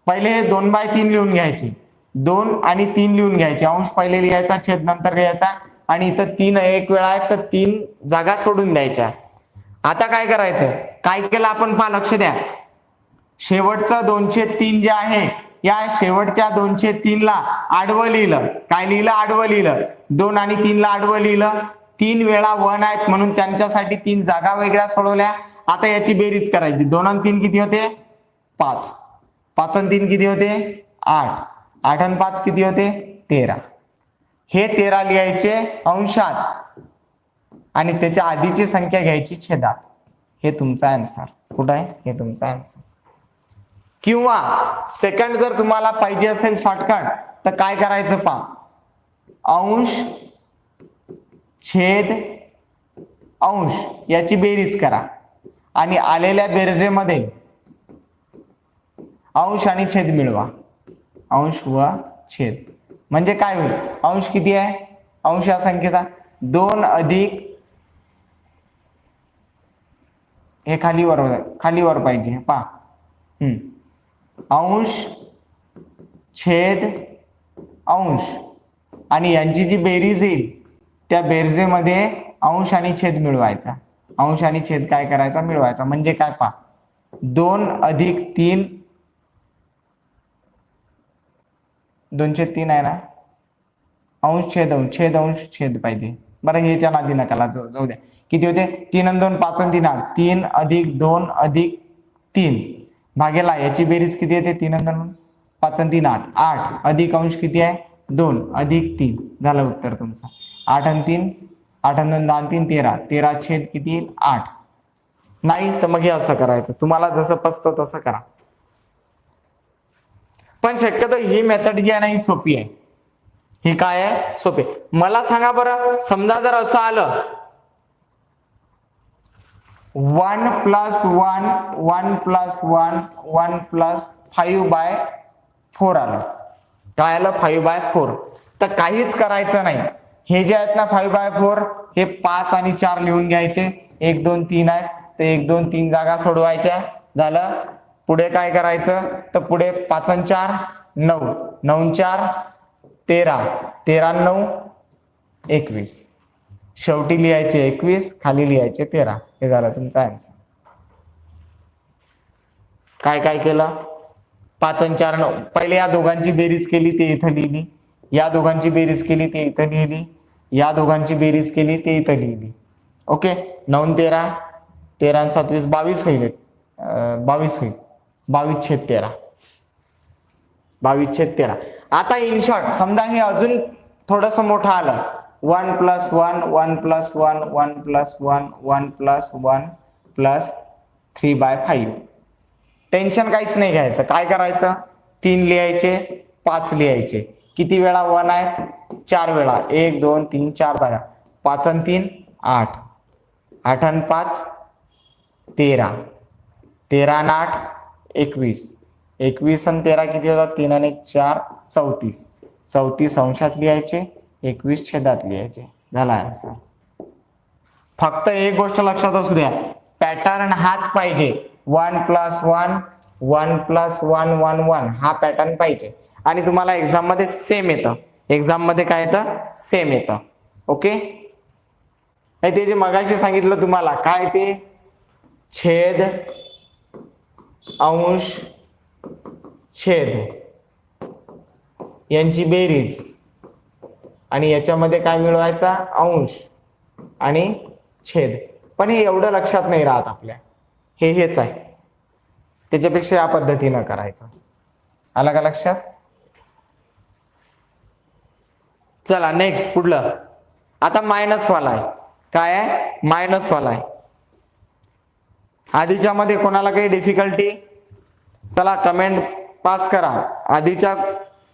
पहिले 2/3 लिहून घ्यायचे 2 आणि 3 लिहून घ्यायचे अंश पहिले लिहायचा छेद नंतर लिहायचा आणि इथं 3 एक वेळा आहे तर 3 जागा सोडून द्यायच्या. आता काय करायचं काय केलं आपण पहा लक्ष द्या शेवटचं 203 जे आहे या शेवटच्या 203 ला आडवं लिहिलं काय लिहिलं आडवं लिहिलं 2 आणि 3 ला आडवं लिहिलं 3 वेळा 1 आहेत म्हणून त्यांच्यासाठी 3 जागा वेगळ्या सोडवल्या. आता याची बेरीज करायची 2 आणि 3 किती होते 5 5 आणि 3 किती होते 8 8 आणि 5 किती होते 13 हे 13 लिहायचे अंशात आणि त्याच्या आधीची संख्या घ्यायची छेदात. हे तुमचा आन्सर कुठं आहे हे तुमचा आन्सर. किंवा सेकंड जर तुम्हाला पाहिजे असेल शॉर्टकट तर काय करायचं पहा अंश छेद अंश याची बेरीज करा आणि आलेल्या बेरजेमध्ये अंश आणि छेद मिळवा अंश व छेद म्हणजे काय होईल अंश किती आहे अंश या संख्येचा 2 अधिक हे खालीवर पाहिजे पहा अंश छेद अंश आणि यांची जी बेरीज येईल त्या बेरजेमध्ये अंश आणि छेद मिळवायचा अंश आणि छेद काय करायचा मिळवायचा म्हणजे काय पहा 2 अधिक 3 203 आहे ना अंश छेद अंश छेद पाहिजे बरं ह्याच्या नादी नकाला जाऊ द्या किती होते 3 आणि 2 5 आणि 3 8 3 अधिक 2 अधिक 3 भागेला याची बेरीज किती येते 3 आणि 2 5 आणि 3 8 8 अधिक अंश किती आहे 2 अधिक 3 झालं उत्तर तुमचं 8 आणि 3 8 आणि 2 10 आणि 3 13 13 छेद किती येईल 8 नाही तर मग हे असं करायचं तुम्हाला जसं पसतं तसं करा. पण शक्यतो ही मेथड जी आहे ना ही सोपी आहे. ही काय आहे सोपी. मला सांगा बरं समजा जर असं आलं 1 + 1 1 + 1 1 + 5/4 आलं काय आलं 5/4 तर काहीच करायचं नाही. हे जे आहेत ना 5/4 हे 5 आणि 4 लिहून घ्यायचे 1 2 3 आहेत तर 1 2 3 जागा सोडवायच्या झालं. पुढे काय करायचं तर पुढे 5 आणि 4 9 9 आणि 4 13 13 आणि 9 21 शेवटी लिहायचे 21 खाली लिहायचे 13 हे झालं तुमचा आन्सर. काय केलं 5 आणि 4 9 पहिले या दोघांची बेरीज केली ते इथं लिहिली या दोघांची बेरीज केली ते इथं लिहिली या दोघांची बेरीज केली ते इथं लिहिली ओके 9 आणि 13 13 आणि 27 22 होईल 22 होईल 22/13 22/13. आता इन शॉर्ट समजा हे अजून थोडस मोठं आलं 1 + 1 1 + 1 1 + 1 1 + 1 + 3/5 टेन्शन काहीच नाही घ्यायचं. काय करायचं 3 लिहायचे 5 लिहायचे किती वेळा 1 आहे 4 वेळा 1 2 3 4 जागा 5 आणि 3 8 8 आणि 5 13 13 आणि 8 21 21 आणि 13 किती होतात 3 आणि 1 4 34 34 अंशात लिहायचे 21 छेदात लिहायचे झाला आन्सर. फक्त एक गोष्ट लक्षात असू द्या पॅटर्न हाच पाहिजे 1 + 1 1 + 1 1 1 हा पॅटर्न पाहिजे आणि तुम्हाला एक्झाम मध्ये सेम येतं. एक्झाम मध्ये काय येतं सेम येतं ओके. ते जे मगाशी सांगितलं तुम्हाला काय ते छेद अंश छेद यांची बेरीज आणि याच्यामध्ये काय मिळवायचा, अंश आणि छेद. पण हे एवढं लक्षात नाही राहत आपल्या, हेच आहे, त्याच्यापेक्षा या पद्धतीनं करायचं. आलं का लक्षात? चला नेक्स्ट पुढलं. आता मायनस वाला आहे. काय आहे, मायनस वाला आहे. आधीच्या मध्ये कोणाला काही डिफिकल्टी? चला कमेंट पास करा. आधीच्या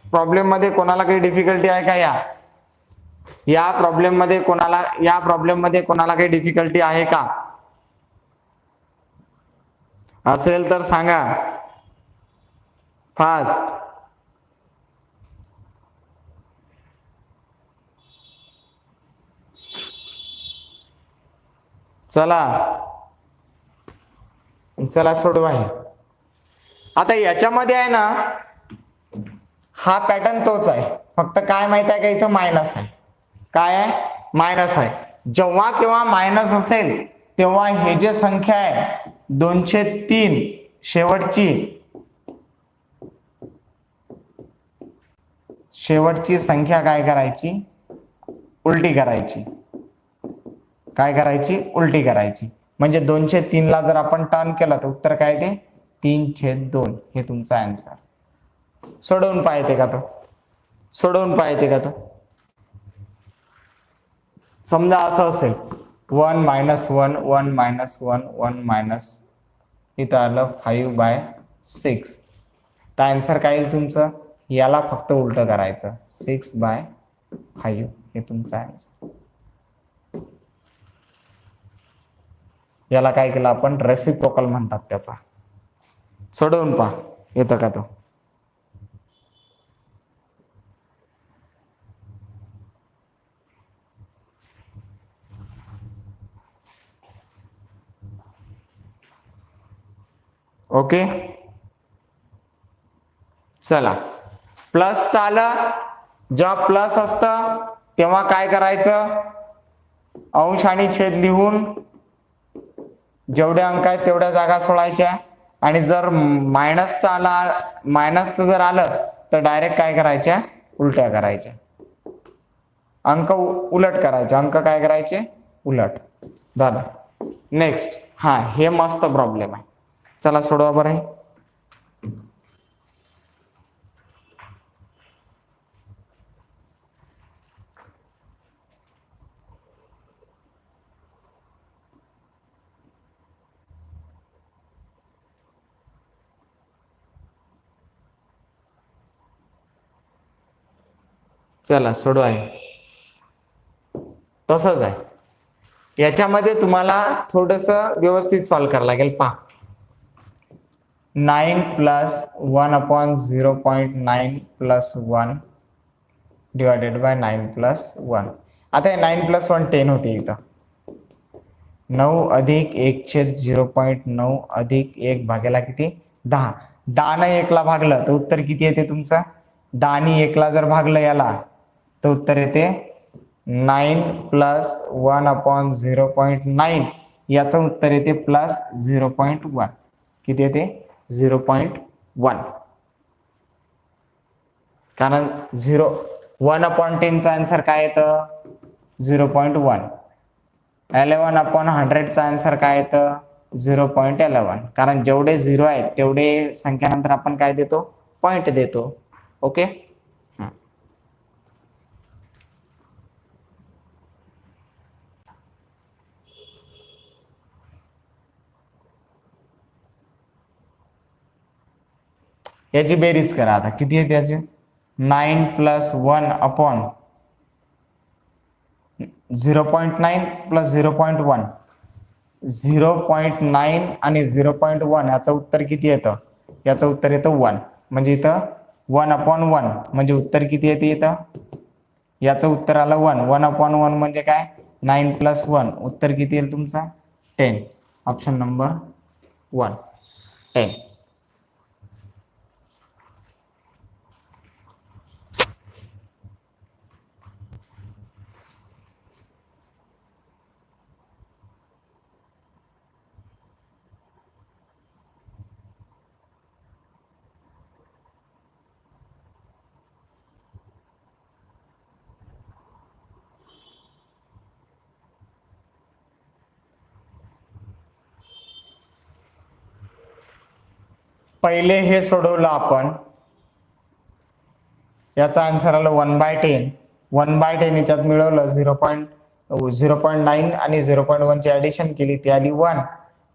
प्रॉब्लेम मध्ये कोणाला काही डिफिकल्टी आहे का? या प्रॉब्लेम मध्ये कोणाला काही डिफिकल्टी आहे का? असेल तर सांगा फास्ट. चला सोडवा. आता याच्यामध्ये आहे ना, हा पॅटर्न तोच आहे, फक्त काय माहित आहे का, इथं मायनस आहे. काय आहे, मायनस आहे. जेव्हा केव्हा मायनस असेल तेव्हा हे जे संख्या आहे 203 शेवटची संख्या काय करायची, उलटी करायची. काय करायची, उलटी करायची. म्हणजे 203 ला जर आपण टर्न केलं तर उत्तर काय ते 3/2. हे तुमचा आन्सर. सोडवून पाहते का तो? समजा असं असेल 1 - 1 1 - 1 1 मायनस, इथं आलं 5/6. तर आन्सर काय येईल तुमचं, याला फक्त उलट करायचं, 6/5. हे तुमचं आन्सर. याला काय केलं आपण, रेसिप्रोकल म्हणतात त्याचा. सोडवून पहा येतं का तो. ओके. चला प्लस आलं. जेव्हा प्लस असतं तेव्हा काय करायचं, अंश आणि छेद लिहून जेवढे अंक आहेत तेवढ्या जागा सोडायच्या. आणि जर मायनसचं जर आलं तर डायरेक्ट काय करायच्या, उलट्या करायच्या. अंक उलट करायचे. अंक काय करायचे, उलट. झालं. नेक्स्ट. हा हे मस्त प्रॉब्लेम आहे. चला सोडवा बरं. चला सोडवा. तसंच आहे. याच्यामध्ये तुम्हाला थोडस व्यवस्थित सॉल्व्ह करावं लागेल. पहा 9 + 1/0.9 + 1 डिवायडेड बाय 9 + 1. आता हे 9 + 1 10 होते. इथं 9 + 1/0.9 + 1 भागेला किती, 10. 10 ने 1 ला भागलं तर उत्तर किती येते तुमचं, 10 ने 1 ला जर भागलं याला तर उत्तर येते 9 + 1/0.9. याचं उत्तर येते +0.1. किती येते, 0.1. कारण 1/10 चा आन्सर काय येतं, 0.1. 11/100 चा आन्सर काय येतं, 0.11. कारण जेवढे 0 आहेत तेवढे संख्यानंतर आपण काय देतो, पॉइंट देतो. ओके. याची बेरीज करा. आता किती आहे त्याची, 9 + 1/0.9 + 0.1. 0.9 आणि 0.1 याचं उत्तर किती येतं, याचं उत्तर येतं 1. म्हणजे इथं 1/1 म्हणजे उत्तर किती येते इथं, याचं उत्तर आलं 1. 1/1 म्हणजे काय, 9 + 1. उत्तर किती येईल तुमचा, 10. Option number 1, 10. पहिले हे सोडवलं आपण, याचा आन्सर आलं 1/10. 1/10 याच्यात मिळवलं 0.9 आणि 0.1 ची ऍडिशन केली ती आली 1.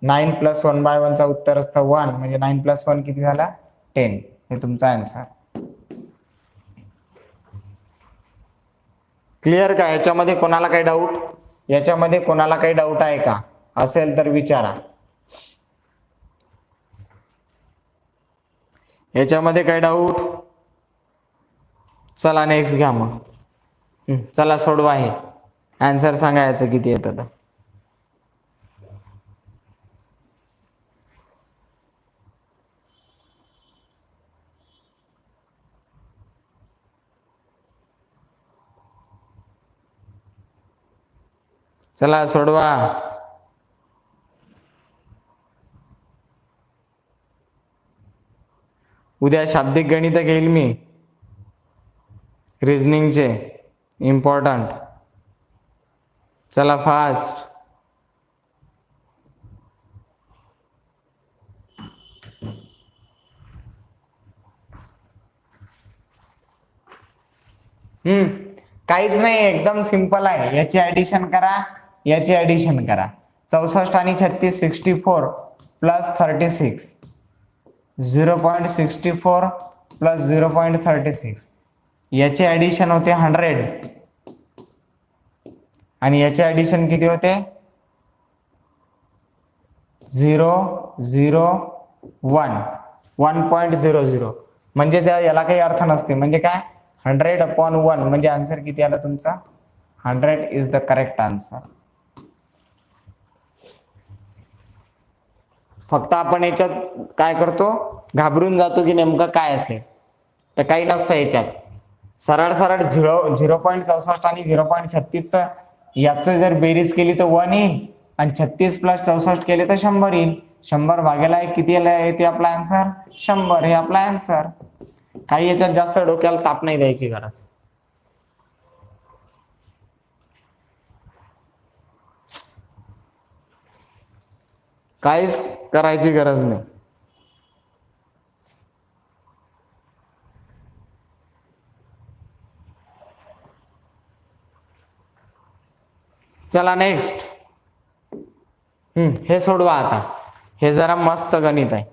9 + 1/1 चा उत्तर असतं 1, म्हणजे 9 + 1 किती झाला 10. हे तुमचा आन्सर. क्लिअर का? याच्यामध्ये कोणाला काही डाऊट? याच्यामध्ये कोणाला काही डाऊट आहे का? असेल तर विचारा. याच्यामध्ये काय डाऊट? चला नेक्स्ट घ्या मग. चला सोडवा हे. आन्सर सांगायचं किती येतं तर. चला सोडवा. उद्या शाब्दिक गणित घेईल मी, रिझनिंगचे इम्पॉर्टंट. चला फास्ट. काहीच नाही, एकदम सिंपल आहे. याची ऍडिशन करा, याची ऍडिशन करा. 64 आणि 36 64 प्लस 36, 0.64 प्लस 0.36. याचे ऍडिशन होते 100 आणि याचे ऍडिशन किती होते 0.01 1.00. म्हणजे याला काही अर्थ नसते. म्हणजे काय 100/1 म्हणजे आन्सर किती आला तुमचा 100 इज द करेक्ट आन्सर. फक्त आपण याच्यात काय करतो, घाबरून जातो की नेमकं काय असेल. तर काही नसतं याच्यात. सरळ सरळ 0.64 आणि 0.36 याचं जर बेरीज केली तर 1 येईल आणि 36 + 64 केले तर 100 येईल. 100 भागायला किती येते आपला आन्सर 100. हे आपला आन्सर. काही याच्यात जास्त डोक्याला ताप नाही द्यायची गरज. काहीच करायची गरज नाही. चला नेक्स्ट. हे सोडवा आता. हे जरा मस्त गणित आहे.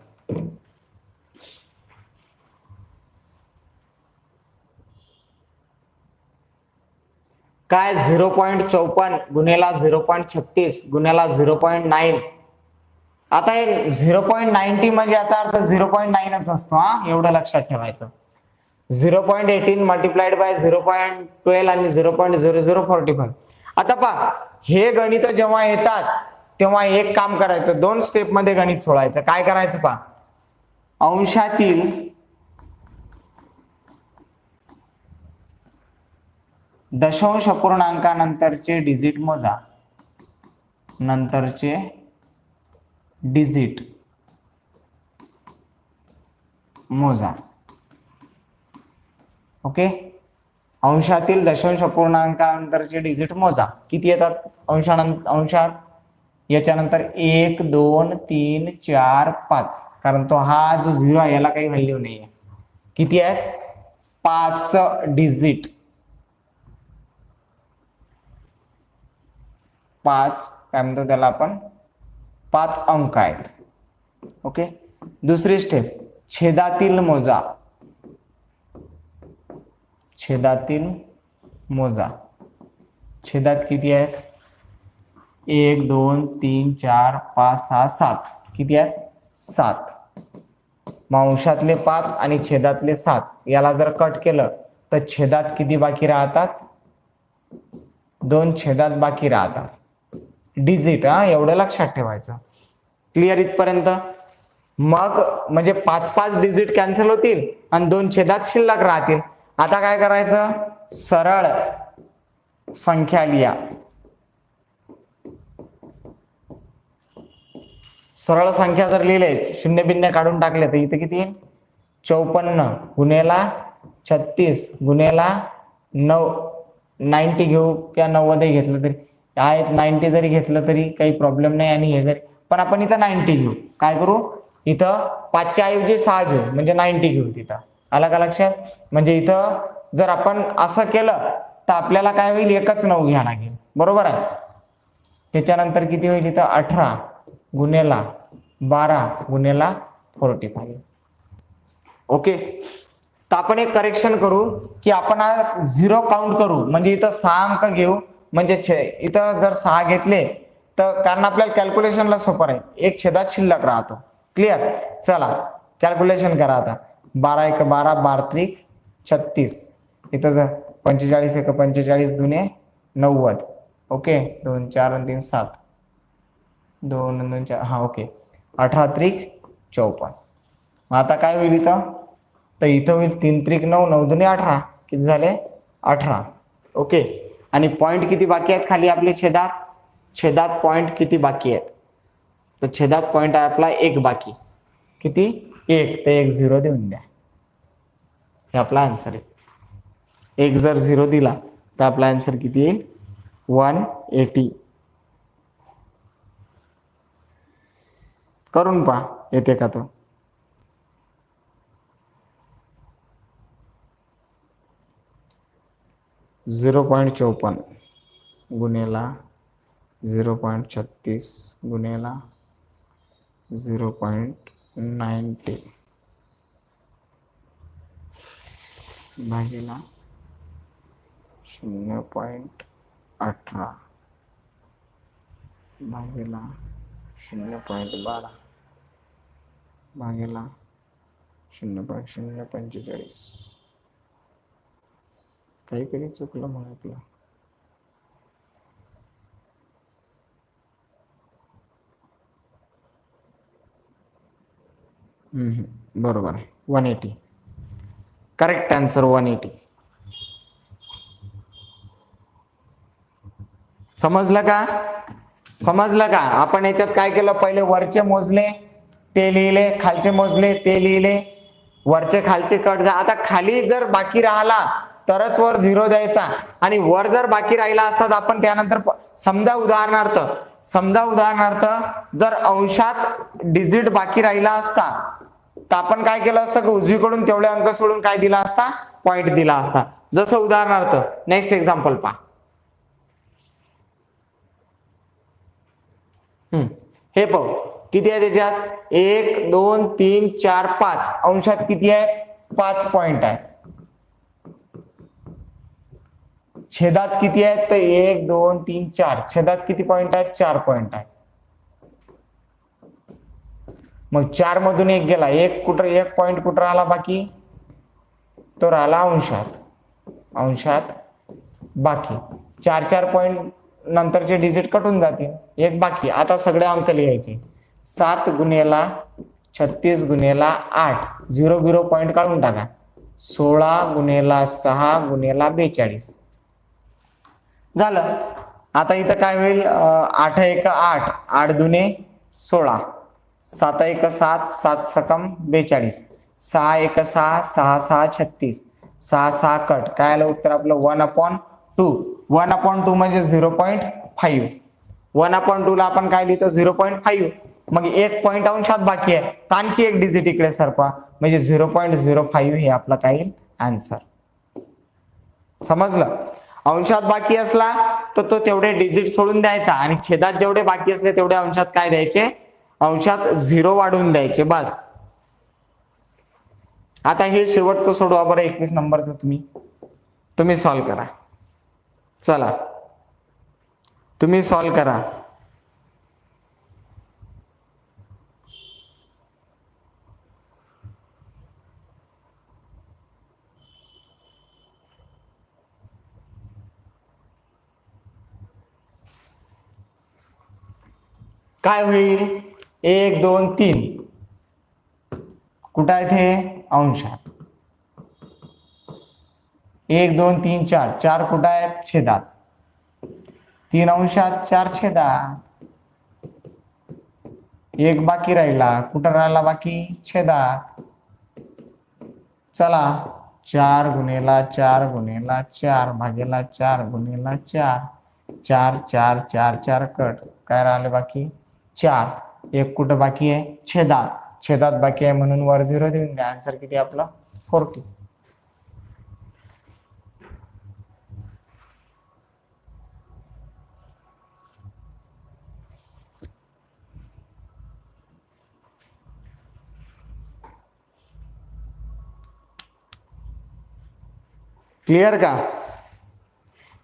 काय 0.54 गुणेला 0.36 गुणेला 0.9. आता हे 0.90 म्हणजे याचा अर्थ 0.9च असतो. एवढं लक्षात ठेवायचं. 0.18 मल्टिप्लाइड बाय 0.12 आणि 0.0045. आता पहा, हे गणित जेव्हा येतात तेव्हा एक काम करायचं, 2 स्टेप मध्ये गणित सोडवायचं. काय करायचं पहा, अंशातील दशांश अपूर्णांकानंतरचे डिजिट मोजा. नंतरचे डिजिट मोजा. ओके. अंशातील दशांश अपूर्णांकानंतरचे डिजिट मोजा. किती येतात अंशात? याच्यानंतर 1 2 3 4 5. कारण तो हा जो 0 आहे याला काही व्हॅल्यू नाहीये. किती आहेत 5 डिजिट. 5 काय म्हणतो त्याला आपण 5 अंक आहेत. ओके. दुसरी स्टेप छेदातील मोजा. छेदातील मोजा. छेदात किती आहेत 1 2 3 4 5 6 7. किती आहेत 7. मग अंशातले 5 आणि छेदातले 7 याला जर कट केलं तर छेदात किती बाकी राहतात 2 छेदात बाकी राहतात. डिजिट एवढं लक्षात ठेवायचं. क्लिअर इथपर्यंत? मग म्हणजे 5 डिजिट कॅन्सल होतील आणि 2 छेदात शिल्लक राहतील. आता काय करायचं, सरळ संख्या लिहा. सरळ संख्या जर लिहिले, शून्य बिन्य काढून टाकले तर इथे किती येईल 54 गुणेला 36 गुणेला 9. 90 घेऊ किंवा 90 घेतलं तरी आहेत, 90 जरी घेतलं तरी काही प्रॉब्लेम नाही. आणि हे जरी, पण आपण इथं 90 घेऊ. काय करू इथं 5च्या ऐवजी 6 घेऊ म्हणजे 90 घेऊ तिथं. आलं का लक्षात? म्हणजे इथं जर आपण असं केलं तर आपल्याला काय होईल, एकच 9 घ्यावं लागेल. बरोबर आहे. त्याच्यानंतर किती होईल इथं 18 गुणेला 12 गुणेला 45. ओके. तर आपण एक करेक्शन करू की आपण 0 काउंट करू, म्हणजे इथं 6 अंक घेऊ. म्हणजे इथं जर 6 घेतले तर, कारण आपल्याला कॅल्क्युलेशनला सोपं आहे, एक छेदात शिल्लक राहतो. क्लिअर? चला कॅल्क्युलेशन करा आता. 12 1 12 12 त्रिक 36. इथं जर 45 1 45 दुने 90. ओके. 2 4 3 7 2 2 4 हा ओके. 18 त्रिक 54. मग आता काय होईल इथं, तर इथं होईल 3 त्रिक 9 9 दुने 18. किती झाले? 18. ओके. आणि पॉइंट किती बाकी आहेत खाली आपले छेदात? छेदात पॉइंट किती बाकी आहेत? तर छेदात पॉइंट आहे आपला 1 बाकी. किती? 1. तर 1 0 देऊन द्या. हे आपला आन्सर आहे. 1 जर 0 दिला तर आपला आन्सर किती येईल? 180. करून पहा येते का तो. .54 गुणेला 0.36 गुणेला 0.90 भागेला 0.18 भागेला 0.12 भागेला 0.045. काहीतरी चुकलं मग आपलं. बरोबर आहे. 180. Correct answer 180. समजलं का? समजलं का? आपण याच्यात काय केलं, पहिले वरचे मोजले ते लिहिले, खालचे मोजले ते लिहिले, वरचे खालचे कट जा. आता खाली जर बाकी राहिला तरच वर 0 द्यायचा, आणि वर जर बाकी राहिला असता तर आपण त्यानंतर समजा उदाहरणार्थ जर अंशात डिजिट बाकी राहिला असता तर आपण काय केलं असतं की उजवीकडून तेवढे अंक सोडून काय दिला असता? पॉइंट दिला असता. जसं उदाहरणार्थ नेक्स्ट एक्झाम्पल पहा. हे पाहू किती आहे त्याच्यात 1 2 3 4 5. अंशात किती आहेत? 5 पॉइंट आहेत. छेदात किती आहेत? तर 1 2 3 4. छेदात किती पॉइंट आहेत? 4 पॉइंट आहेत. मग 4 मधून 1 गेला, एक पॉइंट कुठं राहिला बाकी? तो राहिला अंशात बाकी. 4 पॉइंट नंतरचे डिजिट कटून जातील, एक बाकी. आता सगळे अंक लिहायचे. 7 गुणेला 36 गुणेला 8 0 पॉइंट काढून टाका. 16 गुणेला 6 गुणेला 42 झालं. आता इथं काय होईल? 8 1 8 8 दुने 16 7 1 7 7 सकम 42 6 1 6 6 6 36 6 6 कट. काय आलं उत्तर आपलं? 1/2. 1/2 म्हणजे 0.5. 1/2 ला आपण काय लिहितो? 0.5. मग एक पॉइंट अंशात बाकी आहे, तर आणखी एक डिजिट इकडे सरपा, म्हणजे 0.05 हे आपलं काय आन्सर. समजलं? अंशात बाकी असला तर तो तेवढे डिजिट सोडून द्यायचा, आणि छेदात जेवढे बाकी असले तेवढे अंशात काय द्यायचे? अंशात 0 वाढवून द्यायचे, बस. आता हे शेवटचं सोडवा बरं. 21 नंबरचं तुम्ही सॉल्व करा. चला तुम्ही सॉल्व करा. काय होईल? 1 2 3 कुठं आहेत? हे अंशात. 1 2 3 4 4 कुठं आहेत? छेदात. 3 अंशात 4 छेदात. एक बाकी राहिला, कुठं राहिला बाकी? छेदात. चला 4 गुणेला 4 गुणेला 4 भागेला 4 गुणेला 4 4 4 4 4 कट. काय राहिले बाकी? 4. एक कुठं बाकी आहे? छेदात. छेदात बाकी आहे म्हणून वर 0 देऊन द्या. आन्सर किती आपलं 40. क्लिअर का?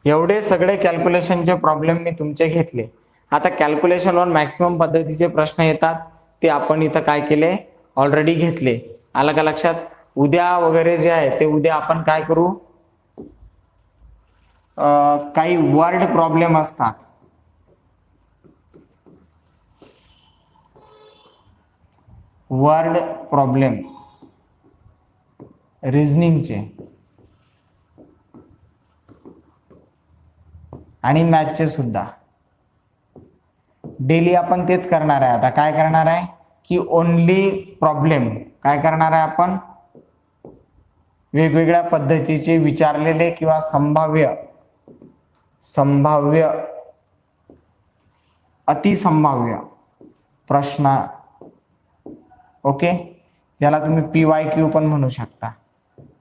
एवढे सगळे कॅल्क्युलेशनचे प्रॉब्लेम मी तुमचे घेतले. आता कॅल्क्युलेशन वर मॅक्सिमम पद्धतीचे प्रश्न येतात ते आपण इथं काय केले ऑलरेडी घेतले. आलं का लक्षात? उद्या वगैरे जे आहे ते उद्या आपण काय करू, काही वर्ड प्रॉब्लेम असतात, वर्ड प्रॉब्लेम रिझनिंगचे आणि मॅथचे सुद्धा डेली आपण तेच करणार आहे. आता काय करणार आहे की ओनली प्रॉब्लेम काय करणार आहे आपण, वेगवेगळ्या पद्धतीचे विचारलेले किंवा संभाव्य अतिसंभाव्य प्रश्न, ओके, ज्याला तुम्ही PYQ पण म्हणू शकता.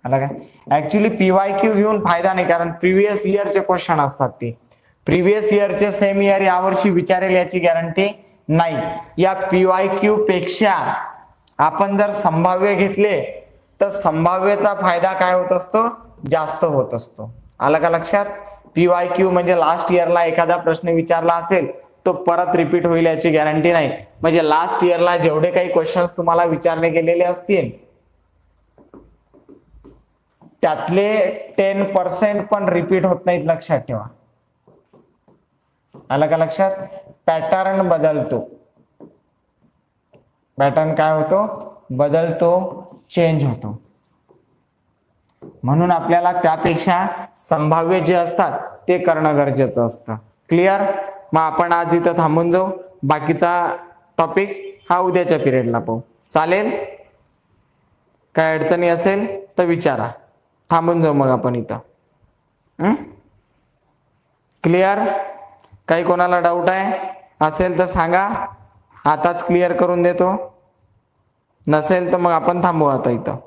आला काय? ऍक्च्युली PYQ घेऊन फायदा नाही, कारण प्रिव्हियस इयरचे क्वेश्चन असतात ते. प्रिव्हियस इयरचे सेम इयर यावर्षी विचारेल याची गॅरंटी नाही. या PYQ पेक्षा आपण जर संभाव्य घेतले तर संभाव्यचा फायदा काय होत असतो, जास्त होत असतो. आलं का लक्षात? PYQ म्हणजे लास्ट इयरला एखादा प्रश्न विचारला असेल तो परत रिपीट होईल याची गॅरंटी नाही. म्हणजे लास्ट इयरला जेवढे काही क्वेश्चन्स तुम्हाला विचारले गेलेले असतील त्यातले 10% पण रिपीट होत नाहीत, लक्षात ठेवा. आलं का लक्षात? पॅटर्न बदलतो. पॅटर्न काय होतो, बदलतो, चेंज होतो. म्हणून आपल्याला त्यापेक्षा संभाव्य जे असतात ते करणं गरजेचं असतं. क्लिअर? मग आपण आज इथं थांबून जाऊ. बाकीचा टॉपिक हा उद्याच्या पिरियडला पाहू. चालेल? काय अडचणी असेल तर विचारा. थांबून जाऊ मग आपण इथं. क्लिअर? काही कोणाला डाऊट आहे असेल तर सांगा, आताच क्लिअर करून देतो. नसेल तर मग आपण थांबू आता इथं.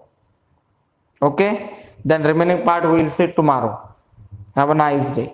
Okay, then remaining part we will see tomorrow. Have a nice day.